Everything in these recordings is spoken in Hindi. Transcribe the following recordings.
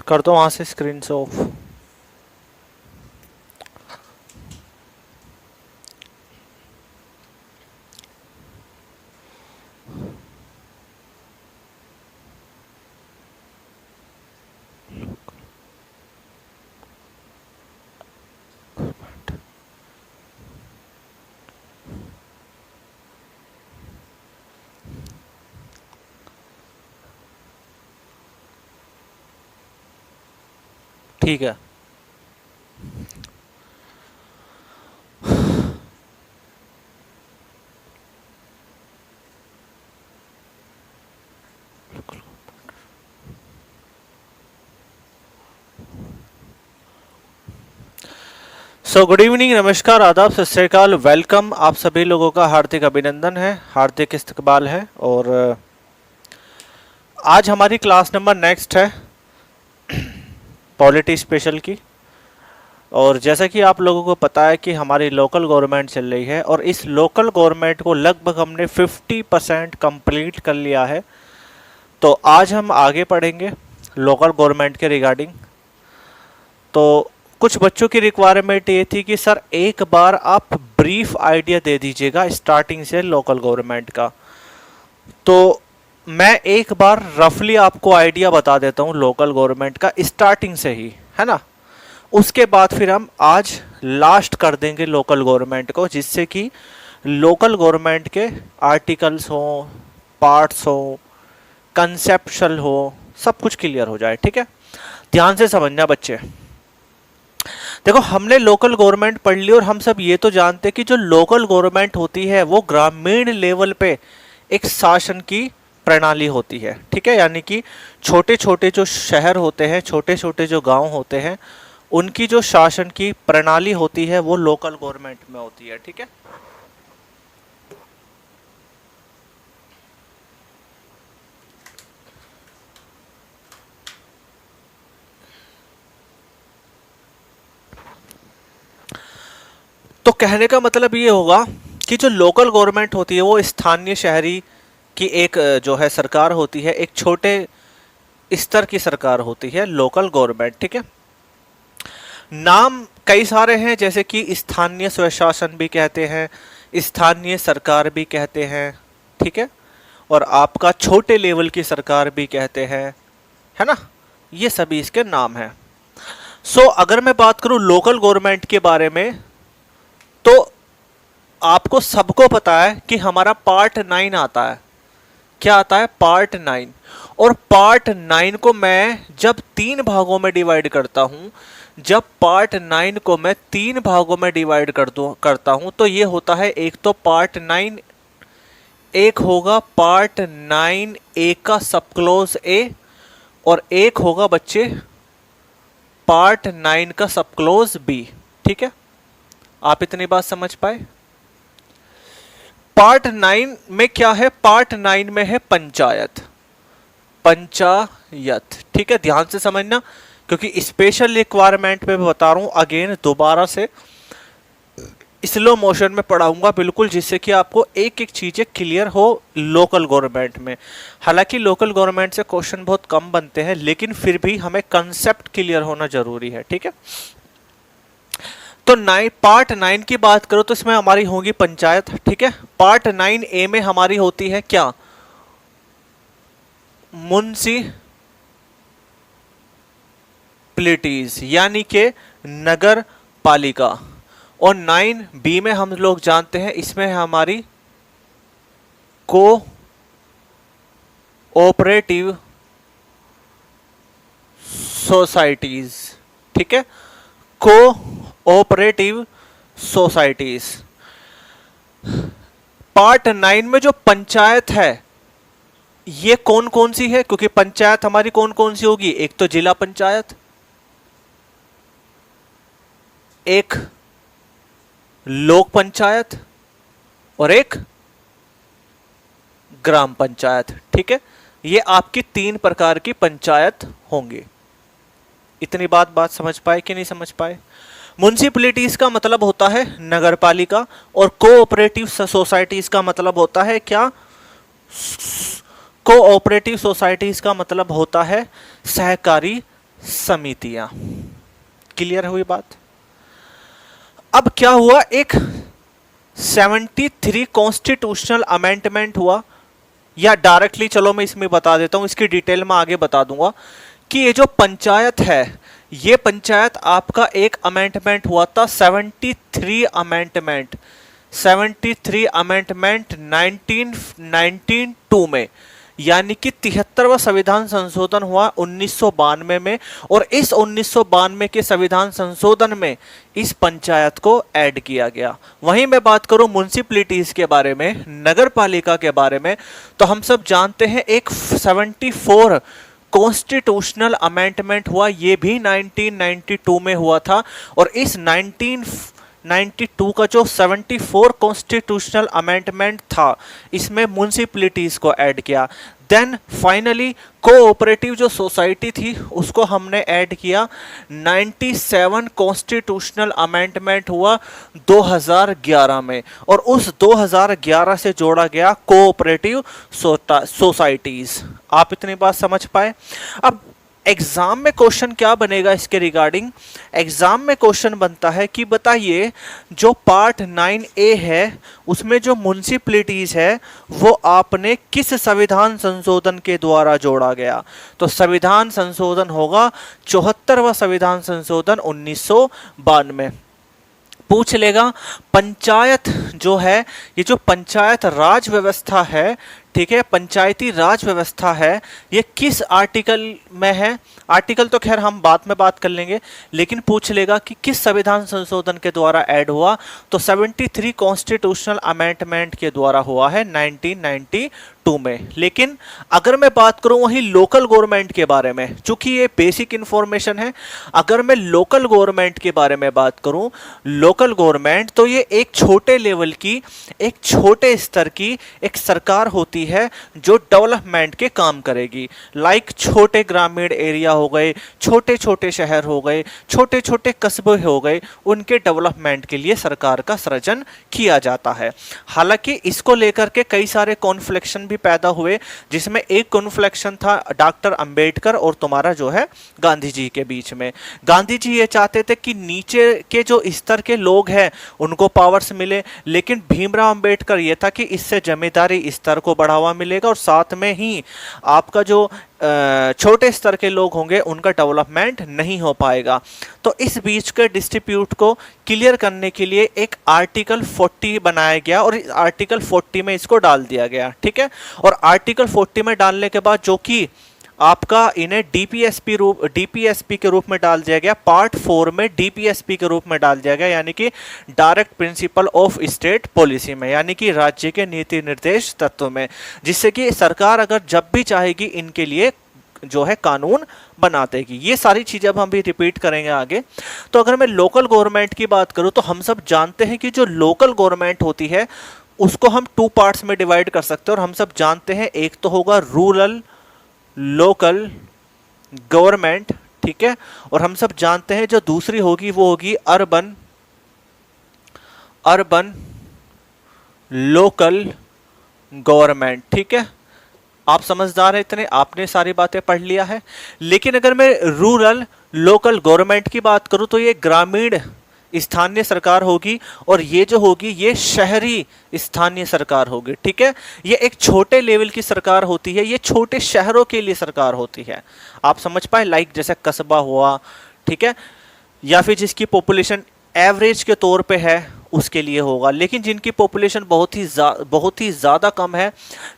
कर दो वहां से स्क्रीन से ऑफ। ठीक है, सो गुड इवनिंग, नमस्कार, आदाब, सत श्री अकाल, वेलकम। आप सभी लोगों का हार्दिक अभिनंदन है, हार्दिक इस्तकबाल है। और आज हमारी क्लास नंबर नेक्स्ट है पॉलिटी स्पेशल की। और जैसा कि आप लोगों को पता है कि हमारी लोकल गवर्नमेंट चल रही है और इस लोकल गवर्नमेंट को लगभग हमने 50% कंप्लीट कर लिया है। तो आज हम आगे पढ़ेंगे लोकल गवर्नमेंट के रिगार्डिंग। तो कुछ बच्चों की रिक्वायरमेंट ये थी कि सर एक बार आप ब्रीफ आइडिया दे दीजिएगा स्टार्टिंग से लोकल गवर्नमेंट का। तो मैं एक बार रफली आपको आइडिया बता देता हूँ लोकल गवर्नमेंट का स्टार्टिंग से ही, है ना। उसके बाद फिर हम आज लास्ट कर देंगे लोकल गवर्नमेंट को, जिससे कि लोकल गवर्नमेंट के आर्टिकल्स हो, पार्ट्स हो, कंसेप्शुअल हो, सब कुछ क्लियर हो जाए। ठीक है, ध्यान से समझना बच्चे। देखो, हमने लोकल गवर्नमेंट पढ़ ली और हम सब ये तो जानते हैं कि जो लोकल गवर्नमेंट होती है वो ग्रामीण लेवल पे एक शासन की प्रणाली होती है। ठीक है, यानी कि छोटे छोटे जो शहर होते हैं, छोटे छोटे जो गांव होते हैं, उनकी जो शासन की प्रणाली होती है वो लोकल गवर्नमेंट में होती है। ठीक है, तो कहने का मतलब ये होगा कि जो लोकल गवर्नमेंट होती है वो स्थानीय शहरी की एक जो है सरकार होती है, एक छोटे स्तर की सरकार होती है लोकल गवर्नमेंट। ठीक है, नाम कई सारे हैं, जैसे कि स्थानीय स्वशासन भी कहते हैं, स्थानीय सरकार भी कहते हैं। ठीक है, और आपका छोटे लेवल की सरकार भी कहते हैं, है ना। ये सभी इसके नाम हैं। सो अगर मैं बात करूं लोकल गवर्नमेंट के बारे में, तो आपको सबको पता है कि हमारा पार्ट 9 आता है। क्या आता है? पार्ट 9। और पार्ट 9 को मैं जब 3 भागों में डिवाइड करता हूं, जब पार्ट 9 को मैं 3 भागों में डिवाइड करता हूं, तो ये होता है एक तो पार्ट 9, एक होगा पार्ट 9 ए का सब क्लोज ए, और एक होगा बच्चे पार्ट 9 का सब क्लोज बी। ठीक है, आप इतनी बात समझ पाए। पार्ट 9 में क्या है? पार्ट 9 में है पंचायत, पंचायत। ठीक है, ध्यान से समझना, क्योंकि स्पेशल रिक्वायरमेंट में बता रहा हूं, अगेन दोबारा से स्लो मोशन में पढ़ाऊंगा बिल्कुल, जिससे कि आपको एक एक चीजें क्लियर हो लोकल गवर्नमेंट में। हालांकि लोकल गवर्नमेंट से क्वेश्चन बहुत कम बनते हैं, लेकिन फिर भी हमें कंसेप्ट क्लियर होना जरूरी है। ठीक है, तो पार्ट 9 की बात करो तो इसमें हमारी होगी पंचायत। ठीक है, पार्ट 9 ए में हमारी होती है क्या? म्युनिसिपैलिटीज, यानी के नगर पालिका। और 9 बी में हम लोग जानते हैं, इसमें है हमारी को ऑपरेटिव सोसाइटीज। ठीक है, को ऑपरेटिव सोसाइटीज। पार्ट 9 में जो पंचायत है ये कौन कौन सी है? क्योंकि पंचायत हमारी कौन कौन सी होगी? एक तो जिला पंचायत, एक लोक पंचायत, और एक ग्राम पंचायत। ठीक है, ये आपकी 3 प्रकार की पंचायत होंगी। इतनी बात समझ पाए कि नहीं समझ पाए? म्युनिसिपैलिटीज का मतलब होता है नगर पालिका, और कोऑपरेटिव सोसाइटीज का मतलब होता है क्या? कोऑपरेटिव सोसाइटीज का मतलब होता है सहकारी समितियां। क्लियर हुई बात। अब क्या हुआ, एक 73 कॉन्स्टिट्यूशनल अमेंडमेंट हुआ, या डायरेक्टली चलो मैं इसमें बता देता हूं, इसकी डिटेल में आगे बता दूंगा कि ये जो पंचायत है, ये पंचायत आपका एक अमेंडमेंट हुआ था 73 अमेंडमेंट 1992 में, यानी कि 73वां संविधान संशोधन हुआ 1992 में। और इस 1992 के संविधान संशोधन में इस पंचायत को ऐड किया गया। वहीं मैं बात करूं म्युनिसिपैलिटीज के बारे में, नगर पालिका के बारे में, तो हम सब जानते हैं एक 74 कॉन्स्टिट्यूशनल अमेंडमेंट हुआ, ये भी 1992 में हुआ था। और इस 1992 का जो 74 कॉन्स्टिट्यूशनल अमेंडमेंट था, इसमें म्युनिसिपैलिटीज को ऐड किया। देन फाइनली कोऑपरेटिव जो सोसाइटी थी उसको हमने ऐड किया। 97 कॉन्स्टिट्यूशनल अमेंडमेंट हुआ 2011 में, और उस 2011 से जोड़ा गया कोऑपरेटिव सोसाइटीज। आप इतनी बात समझ पाए। अब एग्जाम में क्वेश्चन क्या बनेगा इसके रिगार्डिंग, एग्जाम में क्वेश्चन बनता है कि बताइए जो पार्ट 9A है उसमें जो म्युनिसिपैलिटीज है वो आपने किस संविधान संशोधन के द्वारा जोड़ा गया। तो संविधान संशोधन होगा 74वां संविधान संशोधन 1992। पूछ लेगा पंचायत जो है, ये जो पंचायत राज व्यवस्था है, ठीक है, पंचायती राज व्यवस्था है, ये किस आर्टिकल में है। आर्टिकल तो खैर हम बाद में बात कर लेंगे, लेकिन पूछ लेगा कि किस संविधान संशोधन के द्वारा ऐड हुआ। तो 73 कॉन्स्टिट्यूशनल अमेंडमेंट के द्वारा हुआ है 1992 में। लेकिन अगर मैं बात करूं वही लोकल गवर्नमेंट के बारे में, चूंकि ये बेसिक इंफॉर्मेशन है, अगर मैं लोकल गवर्नमेंट के बारे में बात करूं, लोकल गवर्नमेंट तो ये एक छोटे लेवल की, एक छोटे स्तर की एक सरकार होती है जो डेवलपमेंट के काम करेगी। लाइक छोटे ग्रामीण एरिया हो गए, छोटे छोटे शहर हो गए, छोटे छोटे कस्बे हो गए, उनके डेवलपमेंट के लिए सरकार का सृजन किया जाता है। हालांकि इसको लेकर के कई सारे कॉन्फ्लिक्शन भी पैदा हुए, जिसमें एक कॉन्फ्लिक्शन था डॉक्टर अंबेडकर और तुम्हारा जो है गांधी जी के बीच में। गांधी जी ये चाहते थे कि नीचे के जो स्तर के लोग हैं उनको पावर्स मिले, लेकिन भीमराव अंबेडकर ये था कि इससे जमींदारी स्तर को बढ़ावा मिलेगा और साथ में ही आपका जो छोटे स्तर के लोग होंगे उनका डेवलपमेंट नहीं हो पाएगा। तो इस बीच के डिस्प्यूट को क्लियर करने के लिए एक आर्टिकल 40 बनाया गया और इस आर्टिकल 40 में इसको डाल दिया गया, ठीक है। और आर्टिकल 40 में डालने के बाद जो कि आपका इन्हें डीपीएसपी के रूप में डाल दिया गया, पार्ट 4 में डीपीएसपी के रूप में डाल दिया गया, यानी कि direct principle of state policy में, यानी कि राज्य के नीति निर्देश तत्व में, जिससे कि सरकार अगर जब भी चाहेगी इनके लिए जो है कानून बना देगी। ये सारी चीजें अब हम भी रिपीट करेंगे आगे। तो अगर मैं लोकल गवर्नमेंट की बात करूं तो हम सब जानते हैं कि जो लोकल गवर्नमेंट होती है उसको हम 2 पार्ट्स में डिवाइड कर सकते हैं, और हम सब जानते हैं एक तो होगा रूरल लोकल गवर्नमेंट, ठीक है, और हम सब जानते हैं जो दूसरी होगी वो होगी अर्बन लोकल गवर्नमेंट, ठीक है। आप समझदार हैं इतने, आपने सारी बातें पढ़ लिया है। लेकिन अगर मैं रूरल लोकल गवर्नमेंट की बात करूं तो ये ग्रामीण स्थानीय सरकार होगी, और ये जो होगी ये शहरी स्थानीय सरकार होगी, ठीक है। ये एक छोटे लेवल की सरकार होती है, ये छोटे शहरों के लिए सरकार होती है। आप समझ पाए, लाइक जैसे कस्बा हुआ, ठीक है, या फिर जिसकी पॉपुलेशन एवरेज के तौर पे है उसके लिए होगा। लेकिन जिनकी पॉपुलेशन बहुत ही ज़्यादा कम है,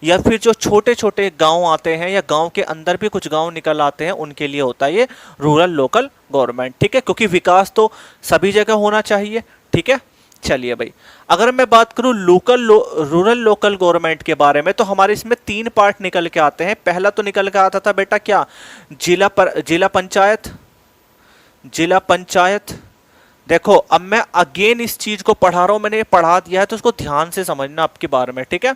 या फिर जो छोटे छोटे गांव आते हैं या गांव के अंदर भी कुछ गांव निकल आते हैं, उनके लिए होता है ये रूरल लोकल गवर्नमेंट, ठीक है, क्योंकि विकास तो सभी जगह होना चाहिए, ठीक है। चलिए भाई, अगर मैं बात करूं रूरल लोकल गवर्नमेंट के बारे में, तो हमारे इसमें 3 पार्ट निकल के आते हैं। पहला तो निकल के आता था बेटा क्या, जिला पंचायत। देखो अब मैं अगेन इस चीज को पढ़ा रहा हूं, मैंने ये पढ़ा दिया है तो उसको ध्यान से समझना आपके बारे में, ठीक है।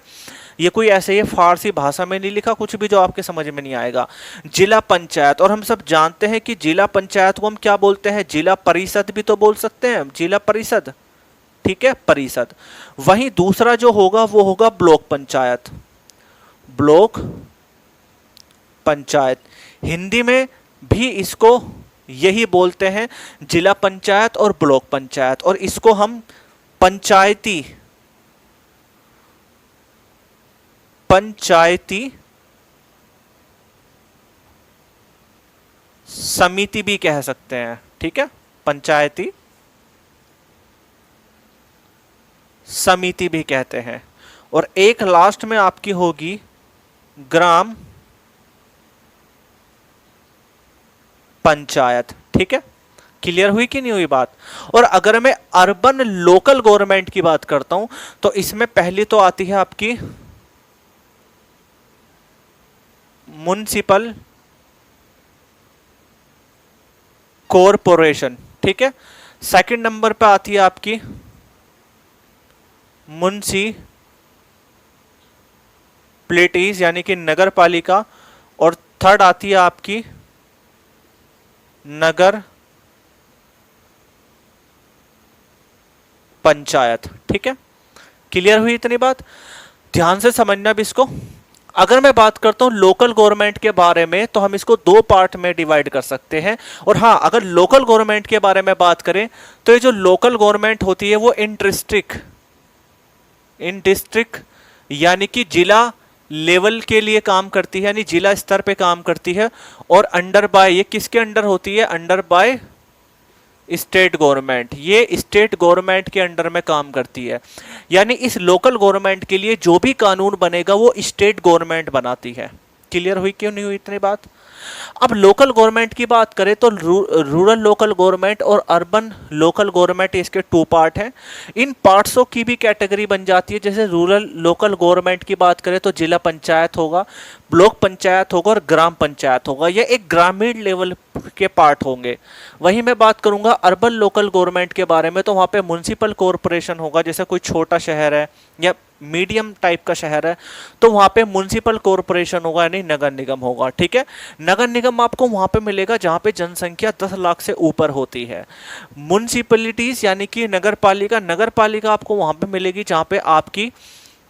ये कोई ऐसे ही फारसी भाषा में नहीं लिखा कुछ भी जो आपके समझ में नहीं आएगा। जिला पंचायत, और हम सब जानते हैं कि जिला पंचायत को हम क्या बोलते हैं, जिला परिषद भी तो बोल सकते हैं, जिला परिषद, ठीक है, परिषद। वहीं दूसरा जो होगा वो होगा ब्लॉक पंचायत। ब्लॉक पंचायत हिंदी में भी इसको यही बोलते हैं जिला पंचायत और ब्लॉक पंचायत, और इसको हम पंचायती समिति भी कह सकते हैं। ठीक है, पंचायती समिति भी कहते हैं। और एक लास्ट में आपकी होगी ग्राम पंचायत। ठीक है, क्लियर हुई कि नहीं हुई बात। और अगर मैं अर्बन लोकल गवर्नमेंट की बात करता हूं तो इसमें पहली तो आती है आपकी म्युनिसिपल कॉरपोरेशन। ठीक है, सेकंड नंबर पे आती है आपकी म्युनिसिपैलिटीज यानी कि नगर पालिका, और थर्ड आती है आपकी नगर पंचायत। ठीक है, क्लियर हुई इतनी बात। ध्यान से समझना भी इसको। अगर मैं बात करता हूं लोकल गवर्नमेंट के बारे में तो हम इसको दो पार्ट में डिवाइड कर सकते हैं। और हाँ, अगर लोकल गवर्नमेंट के बारे में बात करें तो ये जो लोकल गवर्नमेंट होती है वो इन डिस्ट्रिक्ट यानी कि जिला लेवल के लिए काम करती है, यानी जिला स्तर पे काम करती है। और अंडर बाय, ये किसके अंडर होती है? Under by state government. ये स्टेट गवर्नमेंट के अंडर में काम करती है, यानी इस लोकल गवर्नमेंट के लिए जो भी कानून बनेगा वो स्टेट गवर्नमेंट बनाती है। क्लियर हुई क्यों नहीं हुई इतनी बात। अब लोकल गवर्नमेंट की बात करें तो रूरल लोकल गवर्नमेंट और अर्बन लोकल गवर्नमेंट इसके टू पार्ट हैं। इन पार्ट्सों की भी कैटेगरी बन जाती है। जैसे रूरल लोकल गवर्नमेंट की बात करें तो जिला पंचायत होगा, ब्लॉक पंचायत होगा और ग्राम पंचायत होगा। यह एक ग्रामीण लेवल के पार्ट होंगे। वहीं मैं बात करूंगा अर्बन लोकल गवर्नमेंट के बारे में तो वहां पे म्युनिसिपल कॉरपोरेशन होगा। जैसे कोई छोटा शहर है या मीडियम टाइप का शहर है तो वहां पे म्युनिसिपल कॉरपोरेशन होगा, यानी नगर निगम होगा। ठीक है, नगर निगम आपको वहां पे मिलेगा जहां पे जनसंख्या 10 लाख से ऊपर होती है। म्युनिसिपैलिटीज यानी कि नगर पालिका आपको वहां पे मिलेगी जहां पे आपकी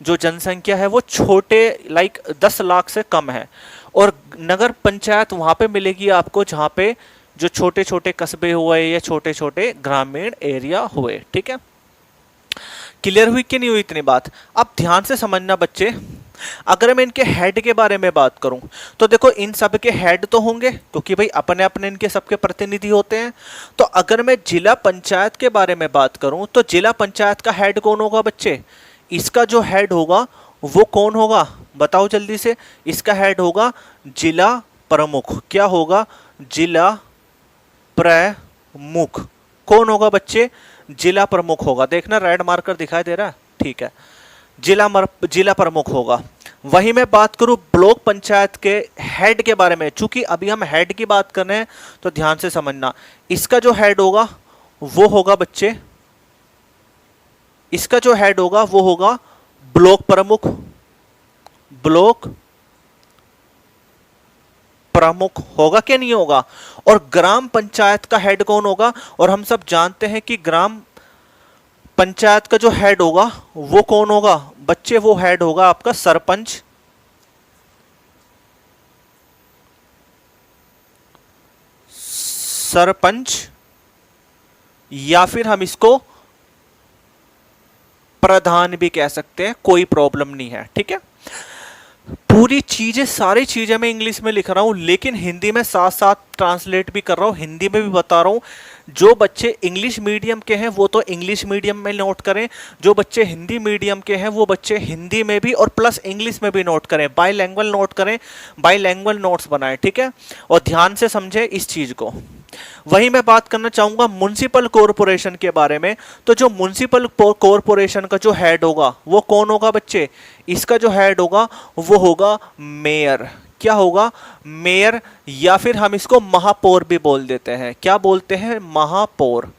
जो जनसंख्या है वो छोटे 10 लाख से कम है। और नगर पंचायत वहां पे मिलेगी आपको जहां पे जो छोटे छोटे कस्बे हुए या छोटे छोटे ग्रामीण एरिया हुए। ठीक है, क्लियर हुई कि नहीं हुई इतनी बात। अब ध्यान से समझना बच्चे, अगर मैं इनके हेड के बारे में बात करूं तो देखो इन सब के हेड तो होंगे क्योंकि भाई अपने अपने इनके सबके प्रतिनिधि होते हैं। तो अगर मैं जिला पंचायत के बारे में बात करूं तो जिला पंचायत का हेड कौन होगा बच्चे? इसका जो हेड होगा वो कौन होगा बताओ जल्दी से। इसका हेड होगा जिला प्रमुख। क्या होगा? जिला प्रमुख। कौन होगा बच्चे? जिला प्रमुख होगा। देखना रेड मार्कर दिखाई दे रहा है, ठीक है, जिला प्रमुख होगा। वहीं मैं बात करूं ब्लॉक पंचायत के हेड के बारे में, चूंकि अभी हम हेड की बात कर रहे हैं तो ध्यान से समझना। इसका जो हेड होगा वो होगा बच्चे, इसका जो हेड होगा वो होगा ब्लॉक प्रमुख। ब्लॉक प्रमुख होगा क्या नहीं होगा? और ग्राम पंचायत का हेड कौन होगा? और हम सब जानते हैं कि ग्राम पंचायत का जो हेड होगा वो कौन होगा बच्चे? वो हेड होगा आपका सरपंच। सरपंच या फिर हम इसको प्रधान भी कह सकते हैं, कोई प्रॉब्लम नहीं है। ठीक है, पूरी चीजें सारी चीजें मैं इंग्लिश में लिख रहा हूं लेकिन हिंदी में साथ साथ ट्रांसलेट भी कर रहा हूं, हिंदी में भी बता रहा हूं। जो बच्चे इंग्लिश मीडियम के हैं वो तो इंग्लिश मीडियम में नोट करें, जो बच्चे हिंदी मीडियम के हैं वो बच्चे हिंदी में भी और प्लस इंग्लिश में भी नोट करें, बाईलैंग्वेज नोट करें, बाईलैंग्वेज नोट्स बनाएं। ठीक है, और ध्यान से समझें इस चीज को। वहीं मैं बात करना चाहूंगा म्युनिसिपल कॉरपोरेशन के बारे में। तो जो म्युनिसिपल कॉरपोरेशन का जो हेड होगा वो कौन होगा बच्चे? इसका जो हेड होगा वो होगा मेयर। क्या होगा? मेयर, या फिर हम इसको महापौर भी बोल देते हैं। क्या बोलते हैं? महापौर।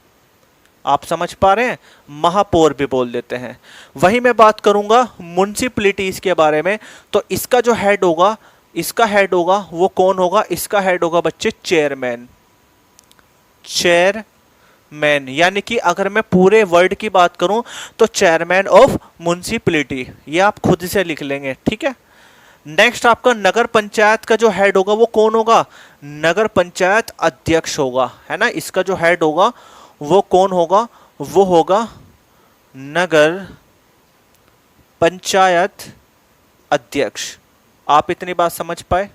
आप समझ पा रहे हैं? महापौर भी बोल देते हैं। वहीं मैं बात करूंगा म्युनिसिपैलिटीज के बारे में तो इसका जो हेड होगा, इसका हेड होगा वो कौन होगा? इसका हेड होगा बच्चे चेयरमैन। चेयरमैन यानी कि अगर मैं पूरे वर्ड की बात करूं तो चेयरमैन ऑफ म्युनिसिपैलिटी, ये आप खुद से लिख लेंगे। ठीक है, नेक्स्ट आपका नगर पंचायत का जो हेड होगा वो कौन होगा? नगर पंचायत अध्यक्ष होगा, है ना। इसका जो हेड होगा वो कौन होगा? वो होगा नगर पंचायत अध्यक्ष। आप इतनी बात समझ पाए?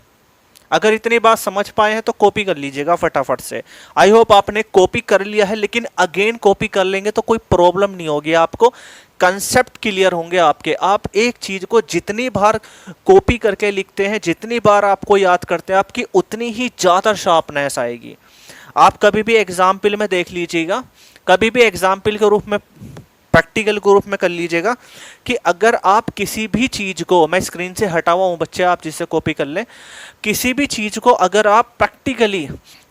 अगर इतनी बात समझ पाए हैं तो कॉपी कर लीजिएगा फटाफट से। आई होप आपने कॉपी कर लिया है, लेकिन अगेन कॉपी कर लेंगे तो कोई प्रॉब्लम नहीं होगी आपको, कंसेप्ट क्लियर होंगे आपके। आप एक चीज को जितनी बार कॉपी करके लिखते हैं, जितनी बार आपको याद करते हैं, आपकी उतनी ही ज्यादा शार्पनेस आएगी। आप कभी भी एग्जाम्पल में देख लीजिएगा, कभी भी एग्जाम्पल के रूप में, प्रैक्टिकल के रूप में कर लीजिएगा कि अगर आप किसी भी चीज को, मैं स्क्रीन से हटा हुआ हूं बच्चे, आप जिससे कॉपी कर लें, किसी भी चीज को अगर आप प्रैक्टिकली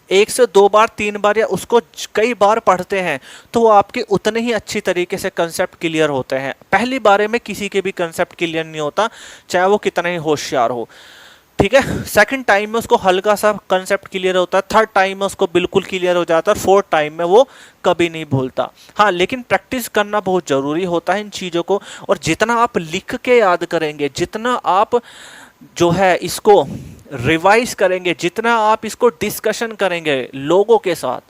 1 से 2 बार 3 बार या उसको कई बार पढ़ते हैं तो वो आपके उतने ही अच्छी तरीके से कंसेप्ट क्लियर होते हैं। पहली बारे में किसी के भी कंसेप्ट क्लियर नहीं होता, चाहे वो कितना ही होशियार हो, ठीक है। सेकंड टाइम में उसको हल्का सा कंसेप्ट क्लियर होता है, थर्ड टाइम में उसको बिल्कुल क्लियर हो जाता है, फोर्थ टाइम में वो कभी नहीं भूलता। हाँ, लेकिन प्रैक्टिस करना बहुत जरूरी होता है इन चीज़ों को। और जितना आप लिख के याद करेंगे, जितना आप जो है इसको रिवाइज करेंगे, जितना आप इसको डिस्कशन करेंगे लोगों के साथ,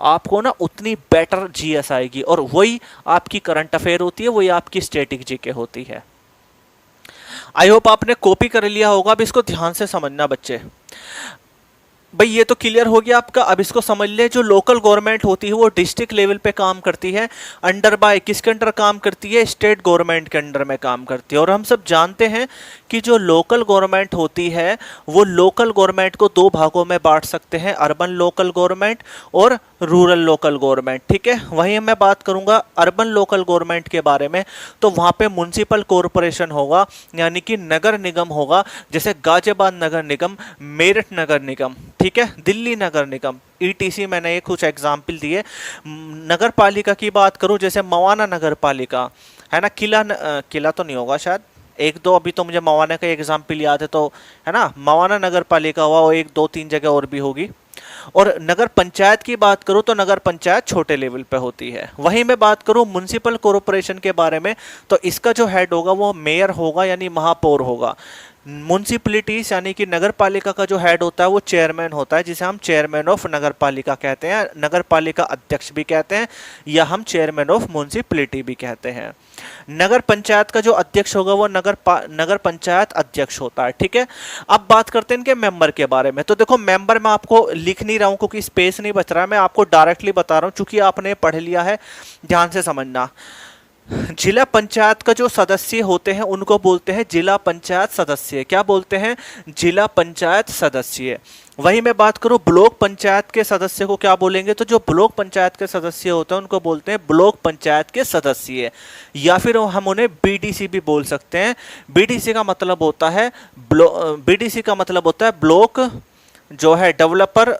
आपको ना उतनी बेटर जीएस आएगी। और वही आपकी करंट अफेयर होती है, वही आपकी स्टैटिक जीके होती है। आई होप आपने कॉपी कर लिया होगा। अब इसको ध्यान से समझना बच्चे। भाई ये तो क्लियर हो गया आपका। अब इसको समझ ले, जो लोकल गवर्नमेंट होती है वो डिस्ट्रिक्ट लेवल पे काम करती है, अंडर बाय किसके अंडर काम करती है? स्टेट गवर्नमेंट के अंडर में काम करती है। और हम सब जानते हैं कि जो लोकल गवर्नमेंट होती है वो लोकल गवर्नमेंट को 2 भागों में बांट सकते हैं, अर्बन लोकल गवर्नमेंट और रूरल लोकल गवर्नमेंट, ठीक है। वहीं मैं बात करूंगा अर्बन लोकल गवर्नमेंट के बारे में, तो वहां पे म्युनिसिपल कॉरपोरेशन होगा, यानी कि नगर निगम होगा। जैसे गाजियाबाद नगर निगम, मेरठ नगर निगम, ठीक है, दिल्ली नगर निगम, ईटीसी। मैंने ये कुछ एग्जाम्पल दिए। नगर पालिका की बात करूं, जैसे मवाना नगर पालिका है ना, किला तो नहीं होगा शायद, 1-2 अभी तो मुझे मवाना का एग्जाम्पल याद है, तो है ना, मवाना नगर पालिका हुआ, वो 1-2-3 जगह और भी होगी। और नगर पंचायत की बात करूं तो नगर पंचायत छोटे लेवल पे होती है। वहीं मैं बात करूं म्युनिसिपल कॉरपोरेशन के बारे में, तो इसका जो हेड होगा वो मेयर होगा, यानी महापौर होगा। म्युनिसिपलिटीज यानी कि नगर पालिका का जो हेड होता है वो चेयरमैन होता है, जिसे हम चेयरमैन ऑफ नगर पालिका कहते हैं, नगर पालिका अध्यक्ष भी कहते हैं, या हम चेयरमैन ऑफ म्युनिसिपलिटी भी कहते हैं। नगर पंचायत का जो अध्यक्ष होगा वो नगर पंचायत अध्यक्ष होता है, ठीक है। अब बात करते हैं इनके मेंबर के बारे में। तो देखो, मेंबर मैं आपको लिख नहीं रहा हूं क्योंकि स्पेस नहीं बच रहा है, मैं आपको डायरेक्टली बता रहा हूं चूंकि आपने पढ़ लिया है। ध्यान से समझना, जिला पंचायत का जो सदस्य होते हैं उनको बोलते हैं जिला पंचायत सदस्य। क्या बोलते हैं? जिला पंचायत सदस्य। वही मैं बात करूं ब्लॉक पंचायत के सदस्य को क्या बोलेंगे? तो जो ब्लॉक पंचायत के सदस्य होते हैं उनको बोलते हैं ब्लॉक पंचायत के सदस्य, या फिर हम उन्हें बीडीसी भी बोल सकते हैं। बीडीसी का मतलब होता है ब्लॉक जो है डेवलपर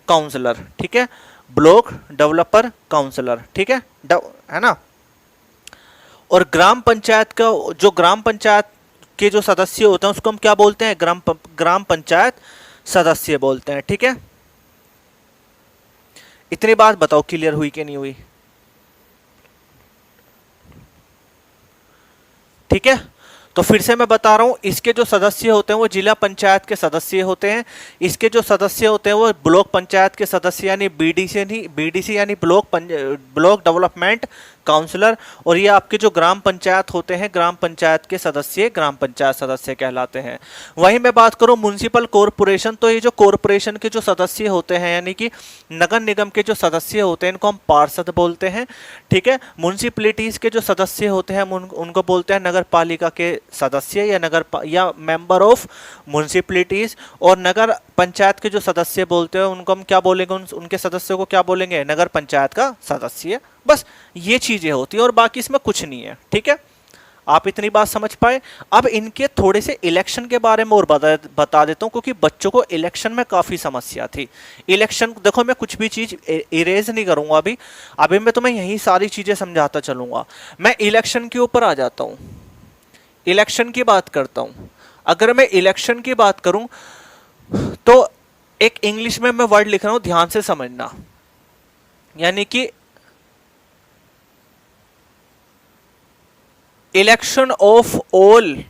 काउंसलर, ठीक है, ब्लॉक डेवलपर काउंसलर, ठीक है ना। और ग्राम पंचायत का जो ग्राम पंचायत के जो सदस्य होते हैं उसको हम क्या बोलते हैं? ग्राम पंचायत सदस्य बोलते हैं, ठीक है। इतनी बात बताओ क्लियर हुई कि नहीं हुई? ठीक है, तो फिर से मैं बता रहा हूं, इसके जो सदस्य होते हैं वो जिला पंचायत के सदस्य होते हैं, इसके जो सदस्य होते हैं वो ब्लॉक पंचायत के सदस्य यानी बीडीसी यानी ब्लॉक डेवलपमेंट काउंसलर। और ये आपके जो ग्राम पंचायत होते हैं, ग्राम पंचायत के सदस्य ग्राम पंचायत सदस्य कहलाते हैं। वहीं मैं बात करूं म्युनिसिपल कॉरपोरेशन, तो ये जो कॉरपोरेशन के जो सदस्य होते हैं यानी कि नगर निगम के जो सदस्य होते हैं इनको हम पार्षद बोलते हैं, ठीक है। म्युनिसिपलिटीज के जो सदस्य होते हैं उनको बोलते हैं नगर पालिका के सदस्य या मेंबर ऑफ म्युनिसिपलिटीज। और नगर पंचायत के जो सदस्य बोलते हैं उनको हम क्या बोलेंगे? उनके सदस्यों को क्या बोलेंगे? नगर पंचायत का सदस्य। बस ये चीजें होती हैं और बाकी इसमें कुछ नहीं है, ठीक है। आप इतनी बात समझ पाए। अब इनके थोड़े से इलेक्शन के बारे में और बता देता हूं, क्योंकि बच्चों को इलेक्शन में काफी समस्या थी। इलेक्शन देखो, मैं कुछ भी चीज इरेज नहीं करूंगा अभी मैं तुम्हें यही सारी चीजें समझाता चलूंगा। मैं इलेक्शन के ऊपर आ जाता हूं, इलेक्शन की बात करता हूं। अगर मैं इलेक्शन की बात करूं तो एक इंग्लिश में मैं वर्ड लिख रहा हूं, ध्यान से समझना, यानी कि election of all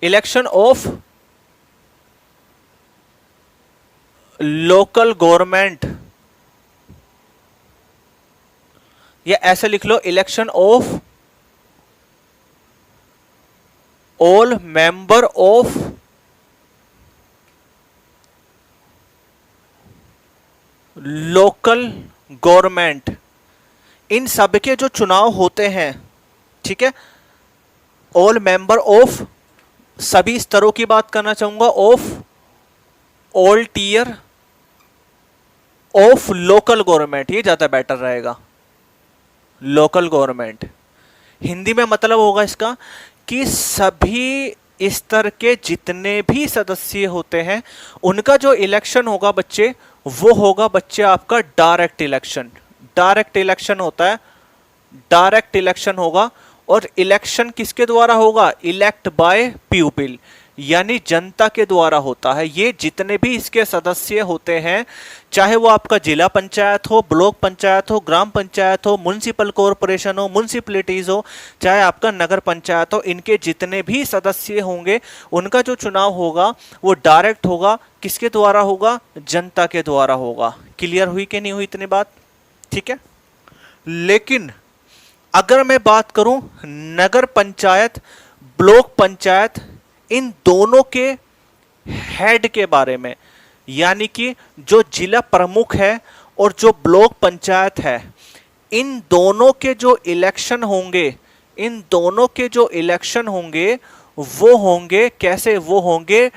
election of local government, या ऐसे लिख लो election of all member of local government. इन सब के जो चुनाव होते हैं, ठीक है, ऑल मेंबर ऑफ, सभी स्तरों की बात करना चाहूंगा, of all tier of local government, ये ज्यादा बेटर रहेगा। लोकल गवर्नमेंट हिंदी में मतलब होगा इसका कि सभी स्तर के जितने भी सदस्य होते हैं उनका जो इलेक्शन होगा बच्चे, वो होगा बच्चे आपका डायरेक्ट इलेक्शन। डायरेक्ट इलेक्शन होता है, डायरेक्ट इलेक्शन होगा। और इलेक्शन किसके द्वारा होगा? इलेक्ट बाय पीपल, यानी जनता के द्वारा होता है। ये जितने भी इसके सदस्य होते हैं, चाहे वो आपका जिला पंचायत हो, ब्लॉक पंचायत हो, ग्राम पंचायत हो, म्युनिसिपल कॉरपोरेशन हो, म्युनिसिपलिटीज हो, चाहे आपका नगर पंचायत हो, इनके जितने भी सदस्य होंगे उनका जो चुनाव होगा वो डायरेक्ट होगा। किसके द्वारा होगा? जनता के द्वारा होगा। क्लियर हुई कि नहीं हुई इतनी बात? ठीक है। लेकिन अगर मैं बात करूं नगर पंचायत, ब्लॉक पंचायत, इन दोनों के हेड के बारे में, यानी कि जो जिला प्रमुख है और जो ब्लॉक पंचायत है, इन दोनों के जो इलेक्शन होंगे, इन दोनों के जो इलेक्शन होंगे वो होंगे कैसे? वो होंगे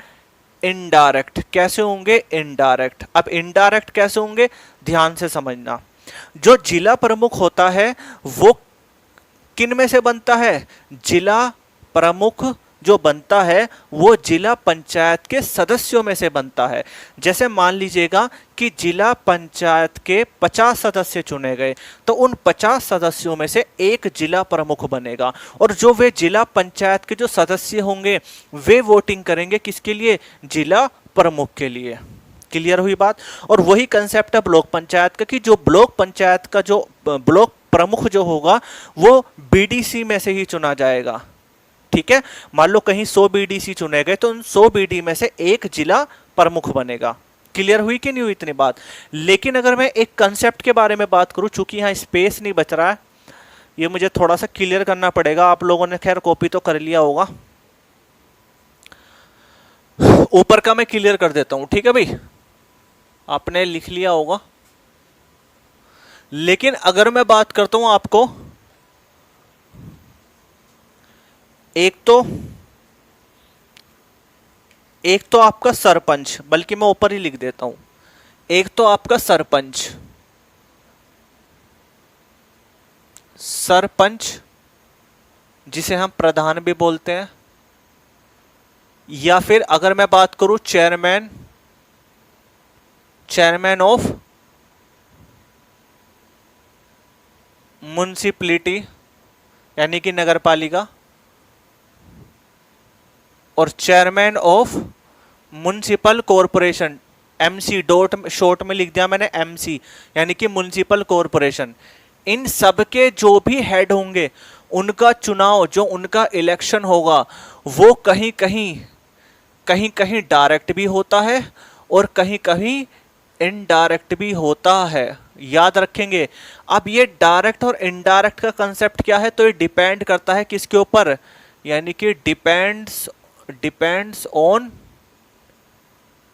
इनडायरेक्ट। कैसे होंगे? इनडायरेक्ट। अब इनडायरेक्ट कैसे होंगे, ध्यान से समझना। जो जिला प्रमुख होता है वो किन में से बनता है? जिला प्रमुख जो बनता है वो जिला पंचायत के सदस्यों में से बनता है। जैसे मान लीजिएगा कि जिला पंचायत के 50 सदस्य चुने गए, तो उन 50 सदस्यों में से एक जिला प्रमुख बनेगा, और जो वे जिला पंचायत के जो सदस्य होंगे वे वोटिंग करेंगे किसके लिए? जिला प्रमुख के लिए। क्लियर हुई बात? और वही कंसेप्ट है ब्लॉक पंचायत का, कि जो ब्लॉक पंचायत का जो ब्लॉक प्रमुख जो होगा वो बीडीसी में से ही चुना जाएगा। ठीक है, मान लो कहीं 100 बीडीसी चुने गए तो उन 100 बीडी में से एक जिला प्रमुख बनेगा। क्लियर हुई कि नहीं हुई इतनी बात? लेकिन अगर मैं एक कंसेप्ट के बारे में बात करूं, चूंकि यहां स्पेस नहीं बच रहा है, ये मुझे थोड़ा सा क्लियर करना पड़ेगा। आप लोगों ने खैर कॉपी तो कर लिया होगा, ऊपर का मैं क्लियर कर देता हूं। ठीक है भाई, आपने लिख लिया होगा। लेकिन अगर मैं बात करता हूं आपको, एक तो आपका सरपंच, बल्कि मैं ऊपर ही लिख देता हूं, एक तो आपका सरपंच, सरपंच जिसे हम प्रधान भी बोलते हैं, या फिर अगर मैं बात करूं चेयरमैन, चेयरमैन ऑफ म्युनिसिपैलिटी यानी कि नगर पालिका, और chairman of municipal corporation, MC, dot short में लिख दिया मैंने एमसी, यानी कि म्युनिसिपल कॉरपोरेशन। इन सब के जो भी हेड होंगे उनका चुनाव, जो उनका इलेक्शन होगा वो कहीं कहीं डायरेक्ट भी होता है और कहीं कहीं इनडायरेक्ट भी होता है। याद रखेंगे। अब ये डायरेक्ट और इनडायरेक्ट का कंसेप्ट क्या है? तो ये डिपेंड करता है किसके ऊपर? यानी कि डिपेंड्स ऑन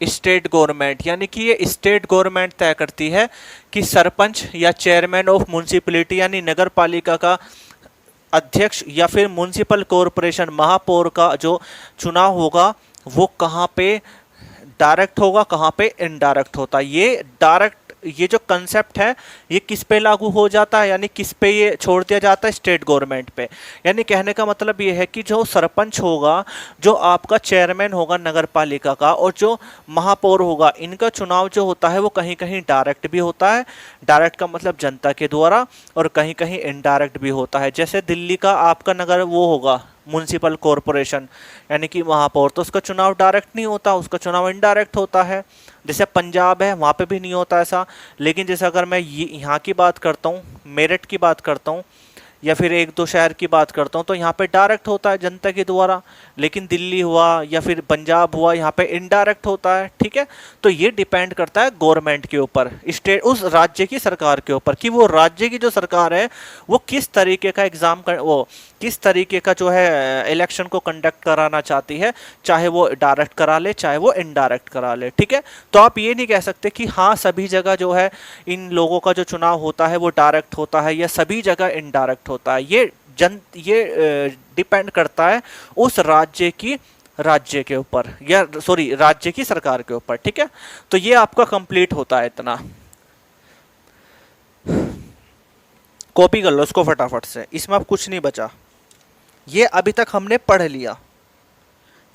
स्टेट गवर्नमेंट, यानी कि ये स्टेट गवर्नमेंट तय करती है कि सरपंच या चेयरमैन ऑफ म्युनिसिपैलिटी यानी नगर पालिका का अध्यक्ष या फिर म्युनिसिपल कॉरपोरेशन महापौर का जो चुनाव होगा वो कहाँ पे डायरेक्ट होगा, कहाँ पे इनडायरेक्ट होता है। ये डायरेक्ट, ये जो कंसेप्ट है ये किस पे लागू हो जाता है, यानी किस पे ये छोड़ दिया जाता है? स्टेट गवर्नमेंट पे। यानी कहने का मतलब ये है कि जो सरपंच होगा, जो आपका चेयरमैन होगा नगर पालिका का, और जो महापौर होगा, इनका चुनाव जो होता है वो कहीं कहीं डायरेक्ट भी होता है। डायरेक्ट का मतलब जनता के द्वारा, और कहीं कहीं इनडायरेक्ट भी होता है। जैसे दिल्ली का आपका नगर वो होगा म्युनिसिपल कॉरपोरेशन यानी कि महापौर, तो उसका चुनाव डायरेक्ट नहीं होता, उसका चुनाव इनडायरेक्ट होता है। जैसे पंजाब है, वहाँ पे भी नहीं होता ऐसा। लेकिन जैसे अगर मैं यहाँ की बात करता हूँ, मेरठ की बात करता हूँ, या फिर एक दो शहर की बात करता हूँ तो यहाँ पे डायरेक्ट होता है जनता के द्वारा, लेकिन दिल्ली हुआ या फिर पंजाब हुआ यहाँ पे इनडायरेक्ट होता है। ठीक है, तो ये डिपेंड करता है गवर्नमेंट के ऊपर, स्टेट उस राज्य की सरकार के ऊपर कि वो राज्य की जो सरकार है वो किस तरीके का वो किस तरीके का जो है इलेक्शन को कंडक्ट कराना चाहती है, चाहे वो डायरेक्ट करा ले चाहे वो इनडायरेक्ट करा ले। ठीक है, तो आप ये नहीं कह सकते कि हाँ सभी जगह जो है इन लोगों का जो चुनाव होता है वो डायरेक्ट होता है या सभी जगह इनडायरेक्ट होता है। ये डिपेंड करता है उस राज्य के ऊपर, या सॉरी राज्य की सरकार के ऊपर। ठीक है, तो ये आपका कंप्लीट होता है इतना। कॉपी कर लो इसको फटाफट से, इसमें अब कुछ नहीं बचा। ये अभी तक हमने पढ़ लिया,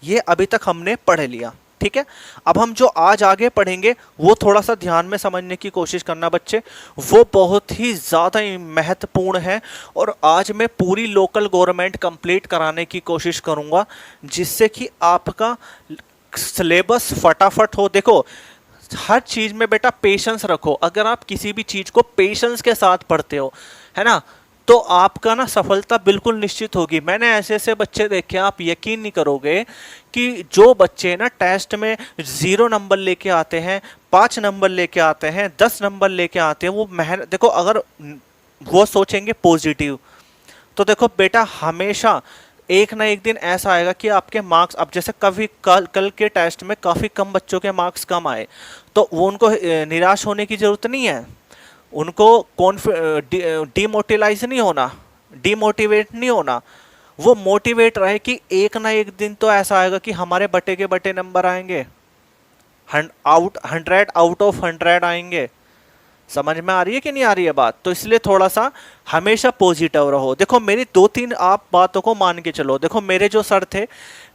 ये अभी तक हमने पढ़ लिया। ठीक है, अब हम जो आज आगे पढ़ेंगे वो थोड़ा सा ध्यान में समझने की कोशिश करना बच्चे, वो बहुत ही ज़्यादा महत्वपूर्ण है। और आज मैं पूरी लोकल गवर्नमेंट कंप्लीट कराने की कोशिश करूँगा जिससे कि आपका सिलेबस फटाफट हो। देखो हर चीज़ में बेटा पेशेंस रखो, अगर आप किसी भी चीज़ को पेशेंस के साथ पढ़ते हो है ना, तो आपका ना सफलता बिल्कुल निश्चित होगी। मैंने ऐसे ऐसे बच्चे देखे, आप यकीन नहीं करोगे कि जो बच्चे ना टेस्ट में 0 नंबर लेके आते हैं, 5 नंबर लेके आते हैं, 10 नंबर लेके आते हैं, वो मेहनत देखो, अगर वो सोचेंगे पॉजिटिव तो देखो बेटा हमेशा एक ना एक दिन ऐसा आएगा कि आपके मार्क्स, अब जैसे कल के टेस्ट में काफ़ी कम बच्चों के मार्क्स कम आए, तो वो उनको निराश होने की ज़रूरत नहीं है, उनको डिमोटिलाइज नहीं होना, डिमोटिवेट नहीं होना, वो मोटिवेट रहे कि एक ना एक दिन तो ऐसा आएगा कि हमारे बटे के बटे नंबर आएंगे, 100 आउट ऑफ 100 आएंगे। समझ में आ रही है कि नहीं आ रही है बात? तो इसलिए थोड़ा सा हमेशा पॉजिटिव रहो। देखो मेरी 2-3 आप बातों को मान के चलो। देखो मेरे जो सर थे,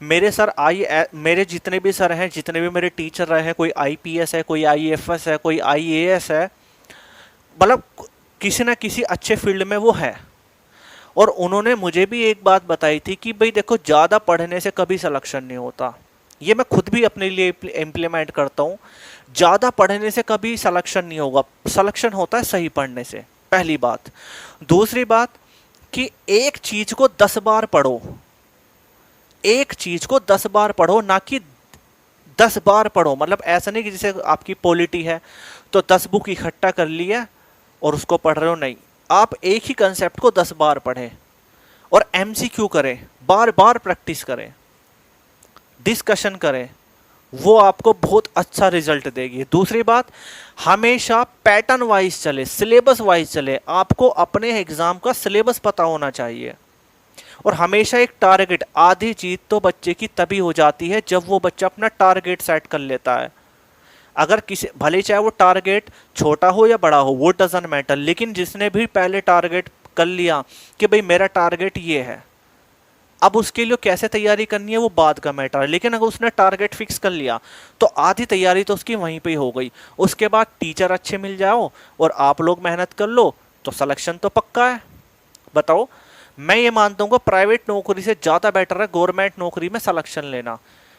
मेरे जितने भी सर हैं, जितने भी मेरे टीचर रहे हैं, कोई IPS है, कोई IAFS है, कोई IAS है, मतलब किसी ना किसी अच्छे फील्ड में वो है। और उन्होंने मुझे भी एक बात बताई थी कि भाई देखो ज़्यादा पढ़ने से कभी सिलेक्शन नहीं होता। ये मैं खुद भी अपने लिए इम्प्लीमेंट करता हूँ। ज़्यादा पढ़ने से कभी सिलेक्शन नहीं होगा, सिलेक्शन होता है सही पढ़ने से, पहली बात। दूसरी बात कि एक चीज़ को 10 बार पढ़ो, एक चीज़ को 10 बार पढ़ो, ना कि 10 बार पढ़ो। मतलब ऐसा नहीं कि जैसे आपकी पॉलिटी है तो 10 बुक इकट्ठा कर लिया और उसको पढ़ रहे हो, नहीं। आप एक ही कंसेप्ट को 10 बार पढ़ें और MCQ करें, बार बार प्रैक्टिस करें, डिस्कशन करें, वो आपको बहुत अच्छा रिजल्ट देगी। दूसरी बात, हमेशा पैटर्न वाइज चले, सिलेबस वाइज चले। आपको अपने एग्जाम का सिलेबस पता होना चाहिए और हमेशा एक टारगेट। आधी जीत तो बच्चे की तभी हो जाती है जब वो बच्चा अपना टारगेट सेट कर लेता है। अगर किसी, भले चाहे वो टारगेट छोटा हो या बड़ा हो, वो डजंट मैटर, लेकिन जिसने भी पहले टारगेट कर लिया कि भाई मेरा टारगेट ये है, अब उसके लिए कैसे तैयारी करनी है वो बाद का मैटर है। लेकिन अगर उसने टारगेट फिक्स कर लिया तो आधी तैयारी तो उसकी वहीं पे ही हो गई। उसके बाद टीचर अच्छे मिल जाओ और आप लोग मेहनत कर लो तो सिलेक्शन तो पक्का है। बताओ, मैं ये मानता हूँ प्राइवेट नौकरी से ज़्यादा बेटर है गवर्नमेंट नौकरी में सिलेक्शन लेना।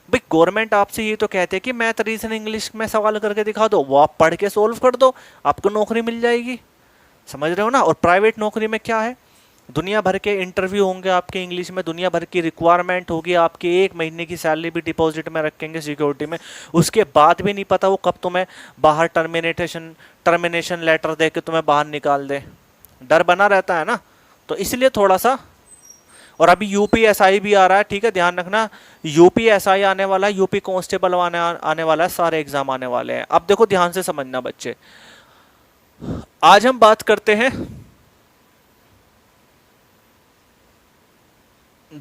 भाई गवर्नमेंट आपसे ये तो कहते हैं कि मैथ रीजन इंग्लिश में सवाल करके दिखा दो, वो आप पढ़ के सोल्व कर दो, आपको नौकरी मिल जाएगी। समझ रहे हो ना? और प्राइवेट नौकरी में क्या है, दुनिया भर के इंटरव्यू होंगे आपके इंग्लिश में, दुनिया भर की रिक्वायरमेंट होगी, आपकी 1 महीने की सैलरी भी डिपॉजिट में रखेंगे सिक्योरिटी में, उसके बाद भी नहीं पता वो कब तुम्हें बाहर टर्मिनेशन लेटर दे के तुम्हें बाहर निकाल दे। डर बना रहता है ना, तो इसलिए थोड़ा सा। और अभी UPSI भी आ रहा है, ठीक है, ध्यान रखना। UPSI आने वाला है, यूपी कांस्टेबल आने वाला है, सारे एग्जाम आने वाले हैं। अब देखो ध्यान से समझना बच्चे, आज हम बात करते हैं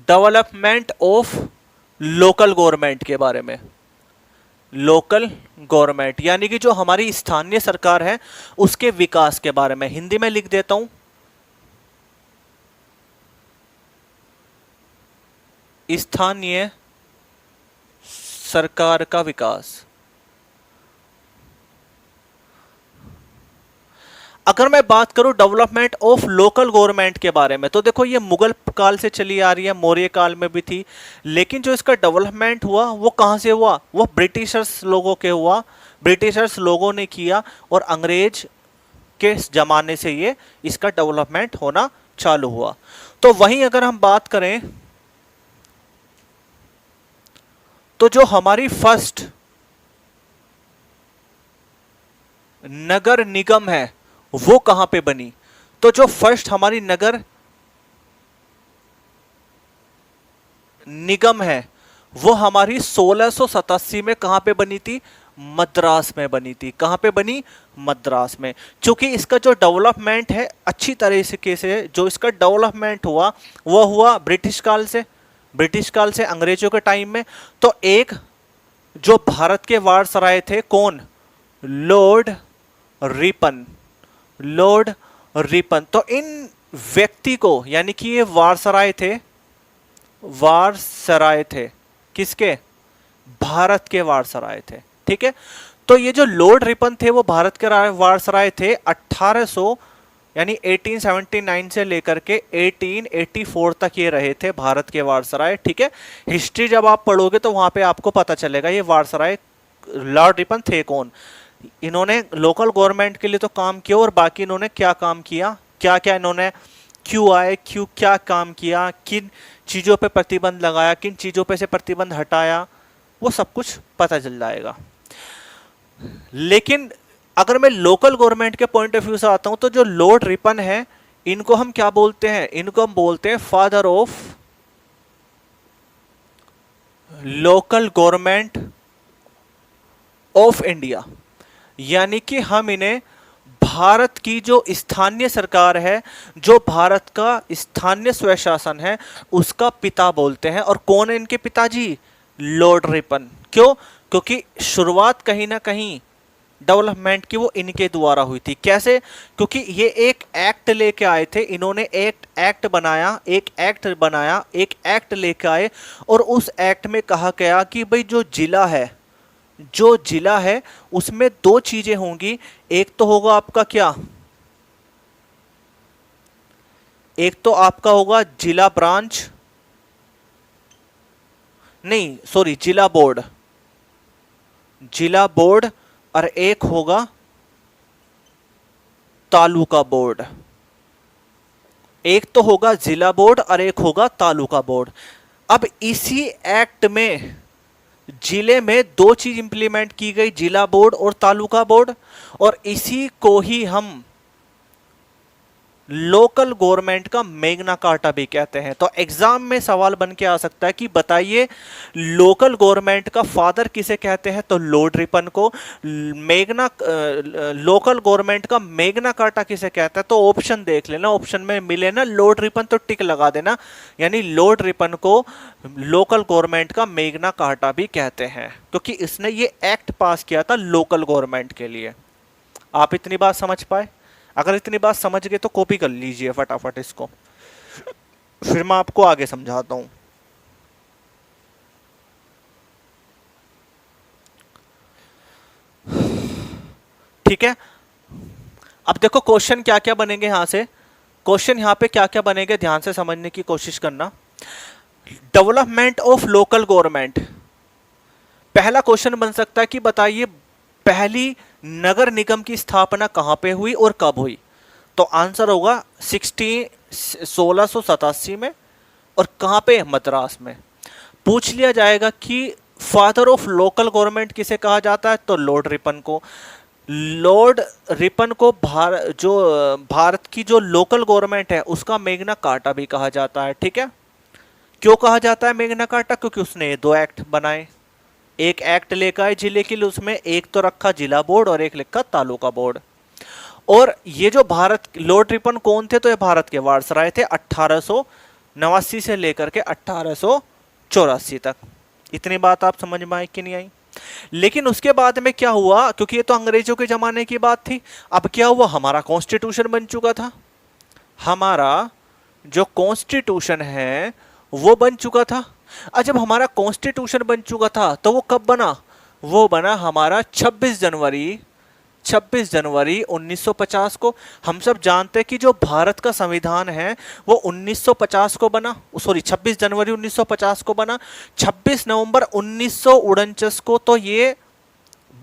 डेवलपमेंट ऑफ लोकल गवर्नमेंट के बारे में। लोकल गवर्नमेंट यानी कि जो हमारी स्थानीय सरकार है उसके विकास के बारे में। हिंदी में लिख देता हूं, स्थानीय सरकार का विकास। अगर मैं बात करूं डेवलपमेंट ऑफ लोकल गवर्नमेंट के बारे में, तो देखो ये मुगल काल से चली आ रही है, मौर्य काल में भी थी, लेकिन जो इसका डेवलपमेंट हुआ वो कहां से हुआ, वो ब्रिटिशर्स लोगों के हुआ, ब्रिटिशर्स लोगों ने किया और अंग्रेज के जमाने से ये इसका डेवलपमेंट होना चालू हुआ। तो वहीं अगर हम बात करें तो जो हमारी फर्स्ट नगर निगम है वो कहां पे बनी? तो जो फर्स्ट हमारी नगर निगम है वो हमारी 1687 में कहां पे बनी थी? मद्रास में बनी थी। कहां पे बनी? मद्रास में। क्योंकि इसका जो डेवलपमेंट है अच्छी तरीके से जो इसका डेवलपमेंट हुआ वो हुआ ब्रिटिश काल से, अंग्रेजों के टाइम में। तो एक जो भारत के वायसराय थे, कौन? Lord Ripon. तो इन व्यक्ति को, यानी कि ये वारसराय थे किसके? भारत के वारसराय थे। ठीक है, तो ये जो लॉर्ड रिपन थे वो भारत के वारसराय थे। 1800 यानी 1879 से लेकर के 1884 तक ये रहे थे भारत के वारसराय। ठीक है, हिस्ट्री जब आप पढ़ोगे तो वहां पे आपको पता चलेगा ये वारसराय लॉर्ड रिपन थे कौन। इन्होंने लोकल गवर्नमेंट के लिए तो काम किया, और बाकी इन्होंने क्या काम किया, क्या क्या इन्होंने, क्यों क्या काम किया, किन चीज़ों पे प्रतिबंध लगाया, किन चीज़ों पे से प्रतिबंध हटाया, वो सब कुछ पता चल जाएगा। लेकिन अगर मैं लोकल गवर्नमेंट के पॉइंट ऑफ व्यू से आता हूं तो जो लॉर्ड रिपन है इनको हम क्या बोलते हैं? इनको हम बोलते हैं father of local government of India. यानी कि हम इन्हें भारत की जो स्थानीय सरकार है, जो भारत का स्थानीय स्वशासन है, उसका पिता बोलते हैं। और कौन है इनके पिताजी? Lord Ripon. क्यों? क्योंकि शुरुआत कहीं ना कहीं डेवलपमेंट की वो इनके द्वारा हुई थी। कैसे? क्योंकि ये एक एक्ट लेके आए थे, इन्होंने एक एक्ट बनाया, एक एक्ट लेके आए, और उस एक्ट में कहा गया कि भाई जो जिला है उसमें दो चीजें होंगी। एक तो होगा आपका क्या? एक तो आपका होगा जिला ब्रांच, नहीं सॉरी जिला बोर्ड, और एक होगा तालुका बोर्ड। एक तो होगा जिला बोर्ड और एक होगा तालुका बोर्ड। अब इसी एक्ट में जिले में दो चीज इंप्लीमेंट की गई, जिला बोर्ड और तालुका बोर्ड, और इसी को ही हम लोकल गवर्नमेंट का मेगना कार्टा भी कहते हैं। तो एग्जाम में सवाल बन के आ सकता है कि बताइए लोकल गवर्नमेंट का फादर किसे कहते हैं? तो लॉर्ड रिपन को। लोकल गवर्नमेंट का मेगना कार्टा किसे कहता है? तो ऑप्शन देख लेना, ऑप्शन में मिले ना लॉर्ड रिपन तो टिक लगा देना, यानी लॉर्ड रिपन को लोकल गवर्नमेंट का मेगना कार्टा भी कहते हैं, क्योंकि इसने ये एक्ट पास किया था लोकल गवर्नमेंट के लिए। आप इतनी बात समझ पाए? अगर इतनी बात समझ गए तो कॉपी कर लीजिए फटाफट इसको, फिर मैं आपको आगे समझाता हूं। ठीक है, अब देखो क्वेश्चन क्या क्या बनेंगे यहां से। क्वेश्चन यहां पे क्या क्या बनेंगे ध्यान से समझने की कोशिश करना। डेवलपमेंट ऑफ लोकल गवर्नमेंट, पहला क्वेश्चन बन सकता है कि बताइए पहली नगर निगम की स्थापना कहां पे हुई और कब हुई? तो आंसर होगा 1687 में, और कहां पे? मद्रास में। पूछ लिया जाएगा कि फादर ऑफ लोकल गवर्नमेंट किसे कहा जाता है? तो लॉर्ड रिपन को। लॉर्ड रिपन को भारत की जो लोकल गवर्नमेंट है उसका मेगना कार्टा भी कहा जाता है। ठीक है, क्यों कहा जाता है मेगना कार्टा? क्योंकि उसने दो एक्ट बनाए, एक एक्ट लेकर आए जिले के लिए, उसमें एक तो रखा जिला बोर्ड और एक लिखा तालुका बोर्ड। और ये जो लॉर्ड रिपन कौन थे? तो ये भारत के वारसराय थे 1889 से लेकर के 1884 तक। इतनी बात आप समझ में आई कि नहीं आई? लेकिन उसके बाद में क्या हुआ, क्योंकि ये तो अंग्रेजों के जमाने की बात थी, अब क्या हुआ, हमारा कॉन्स्टिट्यूशन बन चुका था। हमारा जो कॉन्स्टिट्यूशन है वो बन चुका था। जब हमारा कॉन्स्टिट्यूशन बन चुका था तो वो कब बना? वो बना हमारा 26 जनवरी 1950 को। हम सब जानते हैं कि जो भारत का संविधान है वो 1950 को बना, सॉरी 26 जनवरी 1950 को बना। 26 नवंबर 1949 को तो ये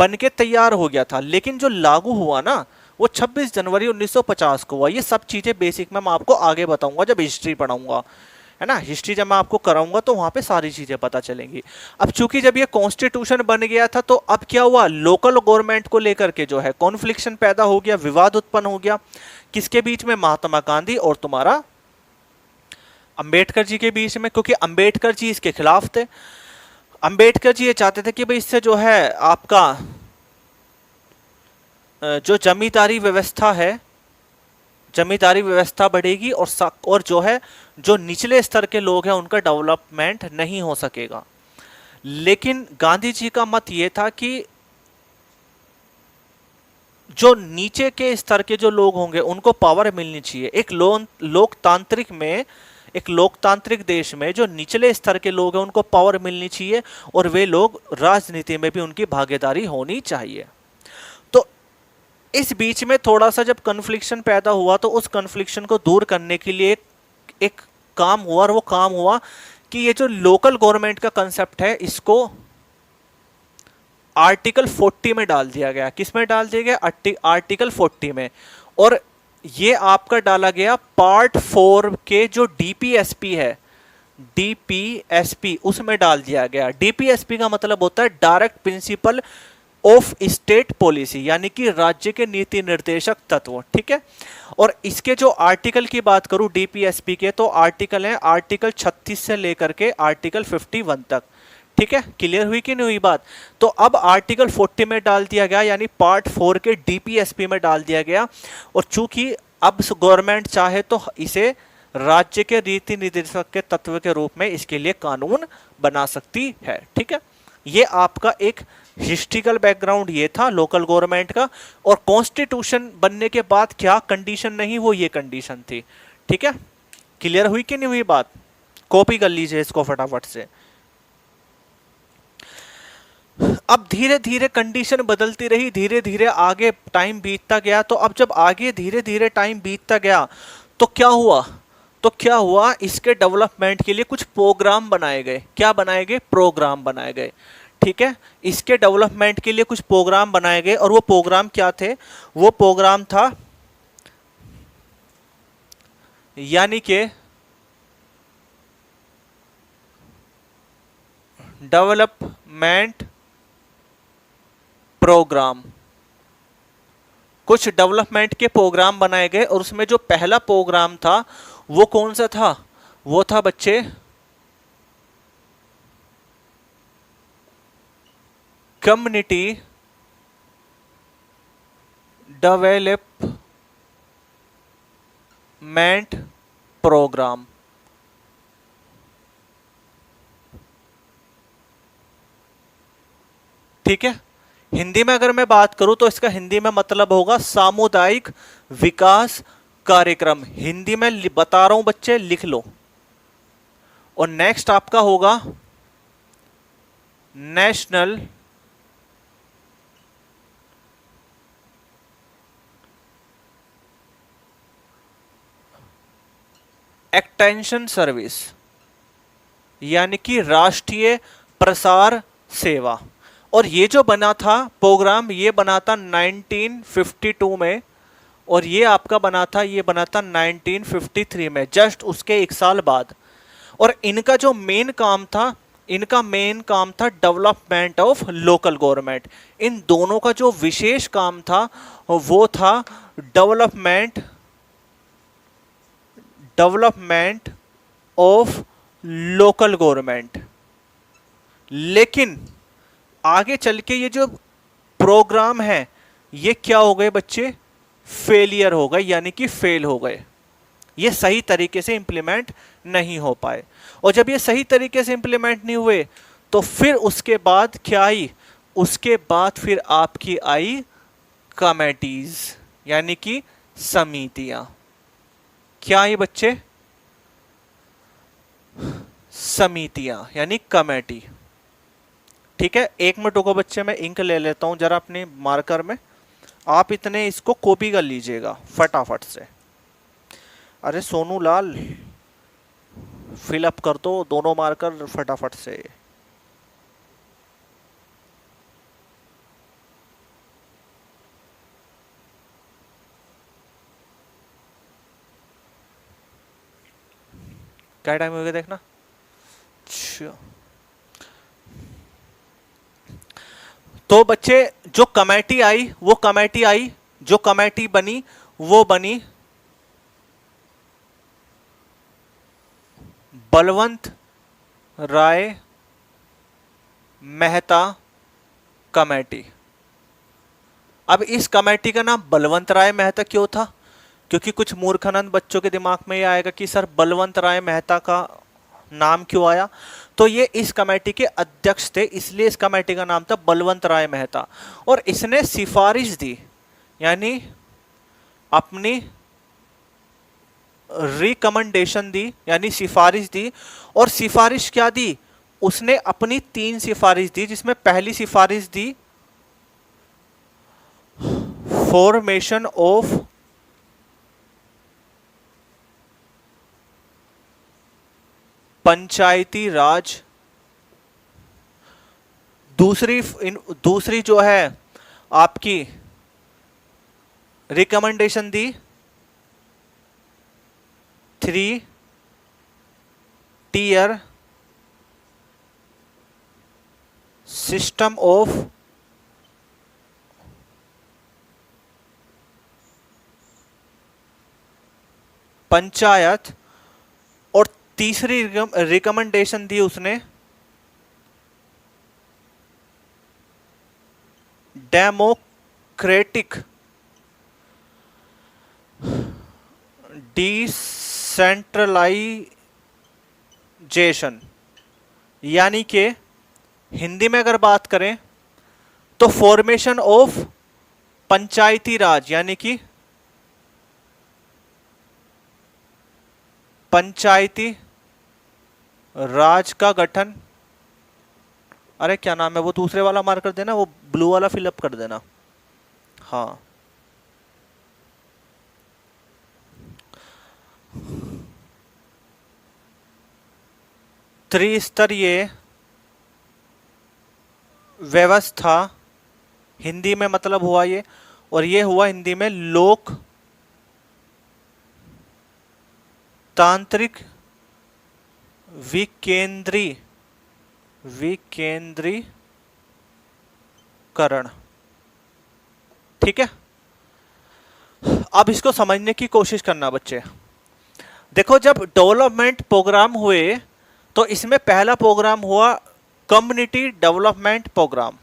बन के तैयार हो गया था, लेकिन जो लागू हुआ ना वो 26 जनवरी 1950 को हुआ। ये सब चीजें बेसिक में मैं आपको आगे बताऊंगा जब हिस्ट्री पढ़ाऊंगा, है ना। हिस्ट्री जब मैं आपको कराऊंगा तो वहां पे सारी चीजें पता चलेंगी। अब चूंकि जब ये कॉन्स्टिट्यूशन बन गया था तो अब क्या हुआ, लोकल गवर्नमेंट को लेकर के जो है कॉन्फ्लिक्शन पैदा हो गया, विवाद उत्पन्न हो गया। किसके बीच में, महात्मा गांधी और तुम्हारा अंबेडकर जी के बीच में, क्योंकि अंबेडकर जी इसके खिलाफ थे। अंबेडकर जी ये चाहते थे कि भाई इससे जो है आपका जो जमींदारी व्यवस्था है, जमींदारी व्यवस्था बढ़ेगी और जो है जो निचले स्तर के लोग हैं उनका डेवलपमेंट नहीं हो सकेगा। लेकिन गांधी जी का मत ये था कि जो नीचे के स्तर के जो लोग होंगे उनको पावर मिलनी चाहिए। एक लोकतांत्रिक देश में जो निचले स्तर के लोग हैं उनको पावर मिलनी चाहिए और वे लोग राजनीति में भी उनकी भागीदारी होनी चाहिए। तो इस बीच में थोड़ा सा जब कन्फ्लिक्शन पैदा हुआ तो उस कन्फ्लिक्शन को दूर करने के लिए एक काम हुआ, और वो काम हुआ कि ये जो लोकल गवर्नमेंट का कंसेप्ट है इसको आर्टिकल 40 में डाल दिया गया। किस में डाल दिया गया, आर्टिकल 40 में। और ये आपका डाला गया पार्ट 4 के जो डीपीएसपी है, डीपीएसपी उसमें डाल दिया गया। डीपीएसपी का मतलब होता है direct principle of state policy, यानी कि राज्य के नीति निर्देशक तत्व, ठीक है। और इसके जो आर्टिकल की बात करूं डीपीएसपी के, तो आर्टिकल है आर्टिकल 36 से लेकर के आर्टिकल 51 तक, ठीक है। क्लियर हुई कि नहीं हुई बात। तो अब आर्टिकल 40 में डाल दिया गया, यानी पार्ट 4 के डीपीएसपी में डाल दिया गया। और चूंकि अब गवर्नमेंट चाहे तो इसे राज्य के नीति निर्देशक के तत्व के रूप में इसके लिए कानून बना सकती है, ठीक है। ये आपका एक हिस्ट्रिकल बैकग्राउंड ये था लोकल गवर्नमेंट का। और कॉन्स्टिट्यूशन बनने के बाद क्या कंडीशन नहीं, वो ये कंडीशन थी, ठीक है। क्लियर हुई कि नहीं हुई बात, कॉपी कर लीजिए इसको फटाफट से। अब धीरे धीरे कंडीशन बदलती रही, धीरे धीरे आगे टाइम बीतता गया। तो अब जब आगे धीरे धीरे टाइम बीतता गया तो क्या हुआ, इसके डेवलपमेंट के लिए कुछ प्रोग्राम बनाए गए। क्या बनाए गए, प्रोग्राम बनाए गए, ठीक है। इसके डेवलपमेंट के लिए कुछ प्रोग्राम बनाए गए। और वो प्रोग्राम क्या थे, वो प्रोग्राम था यानी कि डेवलपमेंट प्रोग्राम। कुछ डेवलपमेंट के प्रोग्राम बनाए गए और उसमें जो पहला प्रोग्राम था वो कौन सा था, वो था बच्चे कम्युनिटी डेवलपमेंट प्रोग्राम। ठीक है। हिंदी में अगर मैं बात करूं तो इसका हिंदी में मतलब होगा सामुदायिक विकास कार्यक्रम। हिंदी में बता रहा हूं बच्चे, लिख लो। और नेक्स्ट आपका होगा नेशनल एक्सटेंशन सर्विस, यानी कि राष्ट्रीय प्रसार सेवा। और ये जो बना था प्रोग्राम, ये बना था 1952 में। और ये आपका बना था 1953 में, जस्ट उसके एक साल बाद। और इनका जो मेन काम था, डेवलपमेंट ऑफ लोकल गवर्नमेंट। इन दोनों का जो विशेष काम था वो था डेवलपमेंट ऑफ लोकल गवर्नमेंट। लेकिन आगे चल के ये जो प्रोग्राम है ये क्या हो गए बच्चे, फेलियर हो गए, यानी कि फेल हो गए। ये सही तरीके से इंप्लीमेंट नहीं हो पाए। और जब ये सही तरीके से इंप्लीमेंट नहीं हुए तो फिर उसके बाद क्या आई, उसके बाद फिर आपकी आई कमेटीज, यानी कि समितियां। क्या आई बच्चे, समितियां यानी कमेटी। ठीक है। एक मिनट रुको बच्चे, मैं इंक ले लेता हूं जरा अपने मार्कर में। आप इतने इसको कॉपी कर लीजिएगा फटाफट से। अरे सोनू लाल, फिलअप कर दो दोनों मार्कर फटाफट से। क्या टाइम हो गया देखना। अच्छा, तो बच्चे जो कमेटी आई वो कमेटी आई, जो कमेटी बनी वो बनी बलवंत राय मेहता कमेटी। अब इस कमेटी का नाम बलवंत राय मेहता क्यों था? क्योंकि कुछ मूर्खानंद बच्चों के दिमाग में ये आएगा कि सर बलवंत राय मेहता का नाम क्यों आया। तो ये इस कमेटी के अध्यक्ष थे, इसलिए इस कमेटी का नाम था बलवंत राय मेहता। और इसने सिफारिश दी, यानी अपनी रिकमेंडेशन दी, यानी सिफारिश दी। और सिफारिश क्या दी? उसने अपनी 3 सिफारिश दी, जिसमें पहली सिफारिश दी फॉर्मेशन ऑफ पंचायती राज। दूसरी जो है आपकी रिकमेंडेशन दी 3 टियर सिस्टम ऑफ पंचायत। और तीसरी रिकमेंडेशन दी उसने डेमोक्रेटिक डिसेंट्रलाइजेशन। यानी कि हिंदी में अगर बात करें तो फॉर्मेशन ऑफ पंचायती राज, यानी कि पंचायती राज का गठन। अरे क्या नाम है वो, दूसरे वाला मार्क कर देना, वो ब्लू वाला फिलअप कर देना। हाँ, त्रिस्तरीय व्यवस्था हिंदी में मतलब हुआ ये, और ये हुआ हिंदी में लोक तांत्रिक विकेंद्रीकरण। ठीक है, अब इसको समझने की कोशिश करना बच्चे। देखो, जब डेवलपमेंट प्रोग्राम हुए तो इसमें पहला प्रोग्राम हुआ कम्युनिटी डेवलपमेंट प्रोग्राम,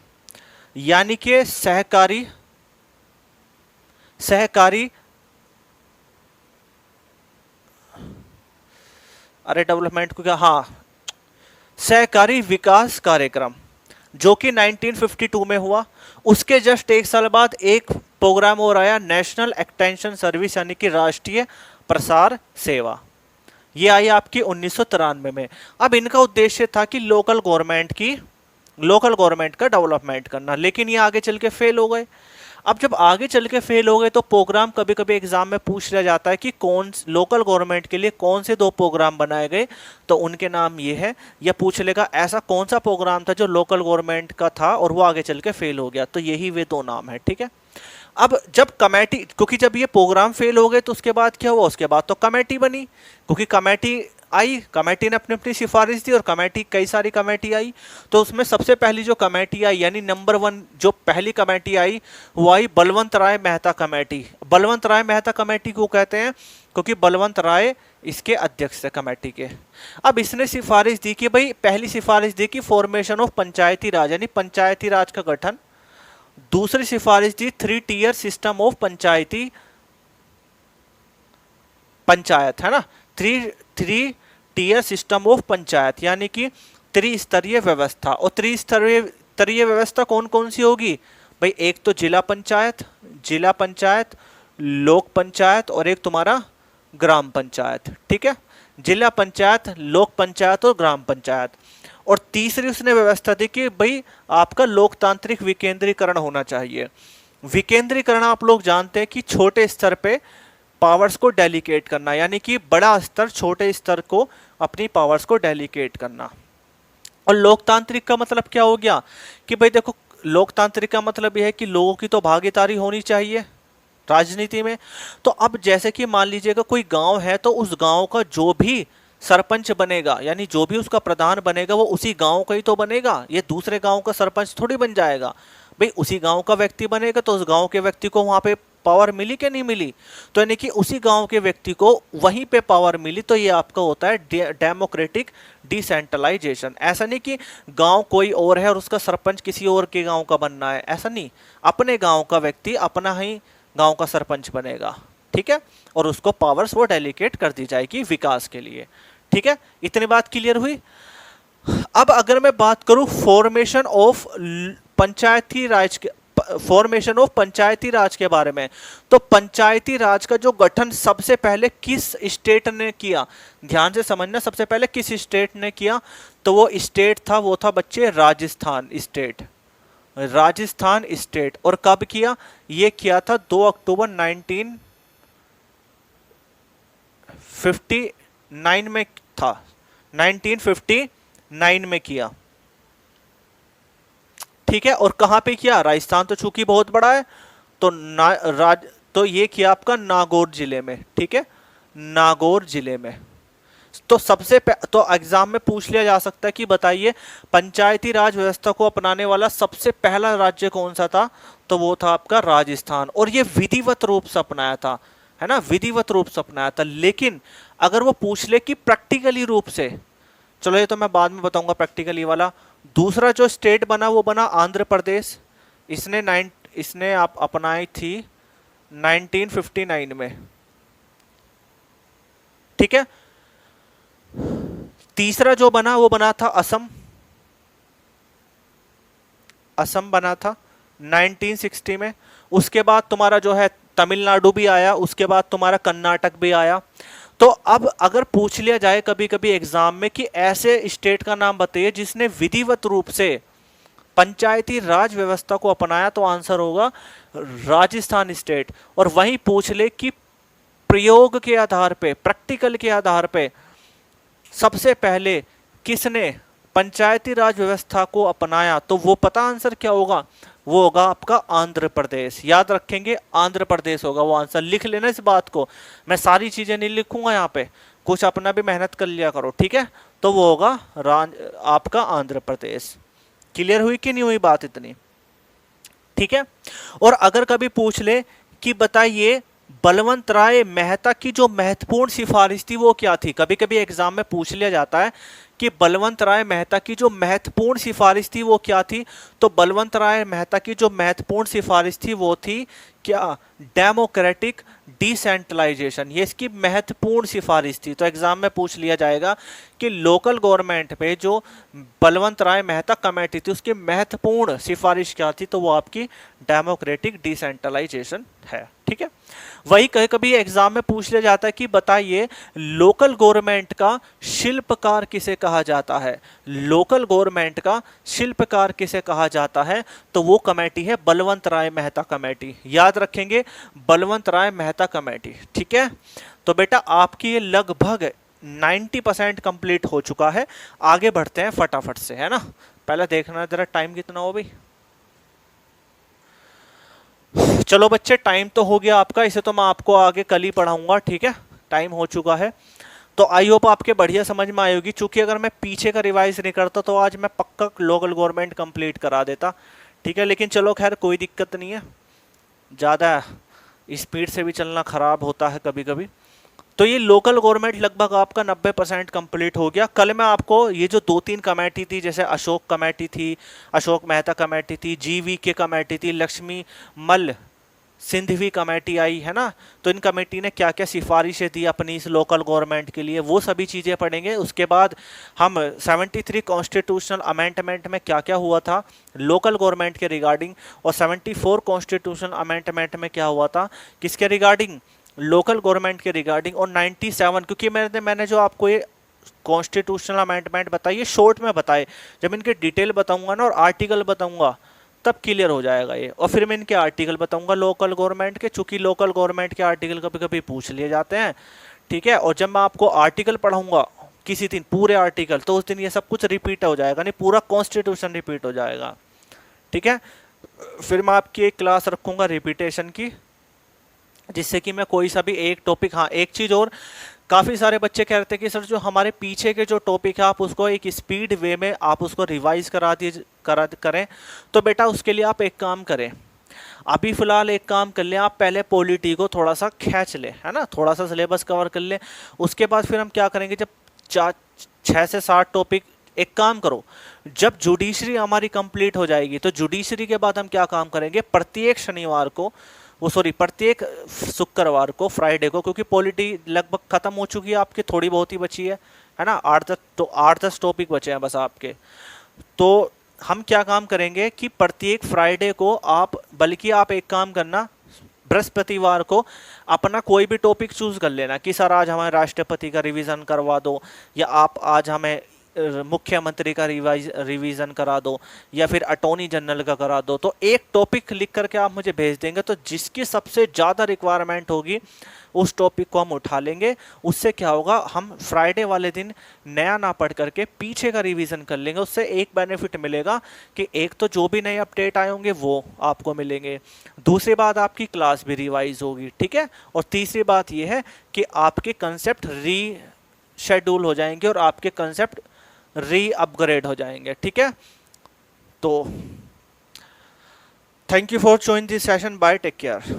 यानी कि सहकारी अरे डेवलपमेंट को क्या, हाँ, सहकारी विकास कार्यक्रम, जो कि 1952 में हुआ। उसके जस्ट 1 साल बाद एक प्रोग्राम और आया, नेशनल एक्सटेंशन सर्विस, यानी कि राष्ट्रीय प्रसार सेवा। ये आई आपकी 1993 में। अब इनका उद्देश्य था कि लोकल गवर्नमेंट का डेवलपमेंट करना, लेकिन ये आगे चल के फेल हो गए। अब जब आगे चल के फेल हो गए तो प्रोग्राम कभी कभी एग्जाम में पूछ लिया जाता है कि कौन लोकल गवर्नमेंट के लिए कौन से 2 प्रोग्राम बनाए गए, तो उनके नाम ये है। या पूछ लेगा ऐसा कौन सा प्रोग्राम था जो लोकल गवर्नमेंट का था और वो आगे चल के फेल हो गया, तो यही वे 2 नाम है। ठीक है, अब जब कमेटी, क्योंकि जब ये प्रोग्राम फेल हो गए तो उसके बाद क्या हुआ, उसके बाद तो कमेटी बनी, क्योंकि कमेटी आई, कमेटी ने अपनी अपनी सिफारिश दी और कमेटी, कई सारी कमेटी आई। तो उसमें सबसे पहली जो कमेटी आई, यानी नंबर 1 जो पहली कमेटी आई, वो आई बलवंत राय मेहता कमेटी। बलवंत राय मेहता कमेटी को कहते हैं क्योंकि बलवंत राय इसके अध्यक्ष थे कमेटी के। अब इसने सिफारिश दी कि भाई, पहली सिफारिश दी कि फॉर्मेशन ऑफ पंचायती राज, यानी पंचायती राज का गठन। दूसरी सिफारिश दी 3 टियर सिस्टम ऑफ पंचायत, है ना, 3 टियर सिस्टम ऑफ पंचायत, यानी कि त्रिस्तरीय व्यवस्था। और त्रिस्तरीय व्यवस्था कौन कौन सी होगी भाई? एक तो जिला पंचायत, लोक पंचायत, और एक तुम्हारा ग्राम पंचायत। ठीक है, जिला पंचायत, लोक पंचायत और ग्राम पंचायत। और तीसरी उसने व्यवस्था दी कि भाई आपका लोकतांत्रिक विकेंद्रीकरण होना चाहिए। विकेंद्रीकरण आप लोग जानते हैं कि छोटे स्तर पे पावर्स को डेलीकेट करना, यानी कि बड़ा स्तर छोटे स्तर को अपनी पावर्स को डेलीकेट करना। और लोकतांत्रिक का मतलब क्या हो गया कि भाई देखो, लोकतांत्रिक का मतलब यह है कि लोगों की तो भागीदारी होनी चाहिए राजनीति में। तो अब जैसे कि मान लीजिएगा कोई गांव है, तो उस गांव का जो भी सरपंच बनेगा, यानी जो भी उसका प्रधान बनेगा वो उसी गांव का ही तो बनेगा, ये दूसरे गांव का सरपंच थोड़ी बन जाएगा। भाई उसी गांव का व्यक्ति बनेगा तो उस गांव के व्यक्ति को वहां पे पावर मिली कि नहीं मिली, तो यानी कि उसी गांव के व्यक्ति को वहीं पे पावर मिली, तो ये आपका होता है डेमोक्रेटिक डिसेंट्रलाइजेशन। ऐसा नहीं कि गांव कोई और है और उसका सरपंच किसी और के गांव का बनना है, ऐसा नहीं, अपने गांव का व्यक्ति अपना ही गांव का सरपंच बनेगा, ठीक है, और उसको पावर्स वो डेलीकेट कर दी जाएगी विकास के लिए, ठीक है। इतनी बात क्लियर हुई। अब अगर मैं बात करूं फॉर्मेशन ऑफ पंचायती राज के, फॉर्मेशन ऑफ पंचायती राज के बारे में, तो पंचायती राज का जो गठन सबसे पहले किस स्टेट ने किया, ध्यान से समझना, सबसे पहले किस स्टेट ने किया, तो वो स्टेट था, वो था बच्चे राजस्थान स्टेट, राजस्थान स्टेट। और कब किया, ये किया था 2 अक्टूबर 1959 में था, 1959 में किया, ठीक है। और कहां पे किया, राजस्थान तो चूंकि बहुत बड़ा है तो तो ये किया आपका नागौर जिले में, ठीक है, नागौर जिले में। तो तो एग्जाम में पूछ लिया जा सकता है कि बताइए पंचायती राज व्यवस्था को अपनाने वाला सबसे पहला राज्य कौन सा था, तो वो था आपका राजस्थान, और ये विधिवत रूप से अपनाया था, है ना, विधिवत रूप से अपनाया था। लेकिन अगर वो पूछ ले कि प्रैक्टिकली रूप से, चलो ये तो मैं बाद में बताऊंगा प्रैक्टिकली वाला। दूसरा जो स्टेट बना वो बना आंध्र प्रदेश, इसने आप अपनाई थी 1959 में, ठीक है। तीसरा जो बना वो बना था असम, असम बना था 1960 में। उसके बाद तुम्हारा जो है तमिलनाडु भी आया, उसके बाद तुम्हारा कर्नाटक भी आया। तो अब अगर पूछ लिया जाए कभी कभी एग्जाम में कि ऐसे स्टेट का नाम बताइए जिसने विधिवत रूप से पंचायती राज व्यवस्था को अपनाया, तो आंसर होगा राजस्थान स्टेट। और वहीं पूछ ले कि प्रयोग के आधार पे, प्रैक्टिकल के आधार पे सबसे पहले किसने पंचायती राज व्यवस्था को अपनाया, तो वो पता आंसर क्या होगा, वो होगा आपका आंध्र प्रदेश। याद रखेंगे आंध्र प्रदेश होगा वो आंसर, लिख लेना इस बात को, मैं सारी चीजें नहीं लिखूंगा यहाँ पे, कुछ अपना भी मेहनत कर लिया करो, ठीक है। तो वो होगा आपका आंध्र प्रदेश। क्लियर हुई कि नहीं हुई बात इतनी, ठीक है। और अगर कभी पूछ ले कि बताइए बलवंत राय मेहता की जो महत्वपूर्ण सिफारिश थी वो क्या थी, कभी कभी एग्जाम में पूछ लिया जाता है कि बलवंत राय मेहता की जो महत्वपूर्ण सिफारिश थी वो क्या थी, तो बलवंत राय मेहता की जो महत्वपूर्ण सिफारिश थी वो थी क्या, डेमोक्रेटिक डिसेंट्रलाइजेशन, ये इसकी महत्वपूर्ण सिफारिश थी। तो एग्जाम में पूछ लिया जाएगा कि लोकल गवर्नमेंट पे जो बलवंत राय मेहता कमेटी थी उसकी महत्वपूर्ण सिफारिश क्या थी, तो वो आपकी डेमोक्रेटिक डिसेंट्रलाइजेशन है, ठीक है। वही कभी कभी एग्जाम में पूछ लिया जाता है कि बताइए लोकल गवर्नमेंट का शिल्पकार किसे कहा जाता है, लोकल गवर्नमेंट का शिल्पकार किसे कहा जाता है, तो वो कमेटी है बलवंत राय मेहता कमेटी। याद रखेंगे बलवंत राय मेहता कमेटी, ठीक है। तो बेटा आपकी ये लगभग 90% कंप्लीट हो चुका है। आगे बढ़ते हैं फटाफट से, है ना, पहले देखना जरा टाइम कितना हो भाई। चलो बच्चे टाइम तो हो गया आपका, इसे तो मैं आपको आगे कल ही पढ़ाऊंगा, ठीक है, टाइम हो चुका है। तो आई होप आपके बढ़िया समझ में आएगी, चूंकि अगर मैं पीछे का रिवाइज नहीं करता तो आज मैं पक्का लोकल गवर्नमेंट कंप्लीट करा देता, ठीक है। लेकिन चलो खैर कोई दिक्कत नहीं है, ज़्यादा स्पीड से भी चलना खराब होता है कभी कभी। तो ये लोकल गवर्नमेंट लगभग आपका 90% कंप्लीट हो गया। कल मैं आपको ये जो 2-3 कमेटी थी, जैसे अशोक कमेटी थी, अशोक मेहता कमेटी थी, GV के कमेटी थी, लक्ष्मी मल सिंधवी कमेटी आई है ना, तो इन कमेटी ने क्या क्या सिफारिशें दी अपनी इस लोकल गवर्नमेंट के लिए, वो सभी चीज़ें पढ़ेंगे। उसके बाद हम 73 कॉन्स्टिट्यूशनल अमेंडमेंट में क्या क्या हुआ था लोकल गवर्नमेंट के रिगार्डिंग, और 74 कॉन्स्टिट्यूशनल अमेंडमेंट में क्या हुआ था किसके रिगार्डिंग, लोकल गवर्नमेंट के रिगार्डिंग। और 97, क्योंकि मैंने जो आपको ये कॉन्स्टिट्यूशनल अमेंडमेंट बताइए शॉर्ट में बताए, जब इनके डिटेल बताऊंगा ना और आर्टिकल बताऊंगा तब क्लियर हो जाएगा ये। और फिर मैं इनके आर्टिकल बताऊंगा लोकल गवर्नमेंट के, चूंकि लोकल गवर्नमेंट के आर्टिकल कभी कभी पूछ लिए जाते हैं, ठीक है। और जब मैं आपको आर्टिकल पढ़ाऊंगा किसी दिन पूरे आर्टिकल, तो उस दिन ये सब कुछ रिपीट हो जाएगा, नहीं पूरा कॉन्स्टिट्यूशन रिपीट हो जाएगा, ठीक है। फिर मैं आपकी एक क्लास रखूंगा रिपीटेशन की, जिससे कि मैं कोई सा भी एक टॉपिक, हाँ एक चीज़ और, काफ़ी सारे बच्चे कह रहे थे कि सर जो हमारे पीछे के जो टॉपिक है आप उसको एक स्पीड वे में आप उसको रिवाइज करें। तो बेटा उसके लिए आप एक काम करें, अभी फिलहाल एक काम कर लें, आप पहले पॉलिटी को थोड़ा सा खींच लें, है ना, थोड़ा सा सिलेबस कवर कर लें। उसके बाद फिर हम क्या करेंगे, जब 6 से 7 टॉपिक, एक काम करो, जब जुडिशरी हमारी कंप्लीट हो जाएगी तो जुडिशरी के बाद हम क्या काम करेंगे, प्रत्येक शनिवार को, वो सॉरी प्रत्येक शुक्रवार को, फ्राइडे को, क्योंकि पॉलिटी लगभग खत्म हो चुकी है आपकी, थोड़ी बहुत ही बची है ना, 8-10 टॉपिक बचे हैं बस आपके। तो हम क्या काम करेंगे कि प्रत्येक फ्राइडे को आप, बल्कि आप एक काम करना, बृहस्पतिवार को अपना कोई भी टॉपिक चूज कर लेना कि सर आज हमें राष्ट्रपति का रिवीजन करवा दो, या आप आज हमें मुख्यमंत्री का रिवीजन करा दो, या फिर अटॉर्नी जनरल का करा दो। तो एक टॉपिक लिख करके आप मुझे भेज देंगे, तो जिसकी सबसे ज़्यादा रिक्वायरमेंट होगी उस टॉपिक को हम उठा लेंगे। उससे क्या होगा, हम फ्राइडे वाले दिन नया ना पढ़ करके पीछे का रिवीजन कर लेंगे। उससे एक बेनिफिट मिलेगा कि एक तो जो भी नए अपडेट आए होंगे वो आपको मिलेंगे, दूसरी बात आपकी क्लास भी रिवाइज होगी, ठीक है, और तीसरी बात ये है कि आपके कंसेप्ट री शेड्यूल हो जाएंगे और आपके कंसेप्ट री अपग्रेड हो जाएंगे, ठीक है। तो thank you for join this session, bye, take care.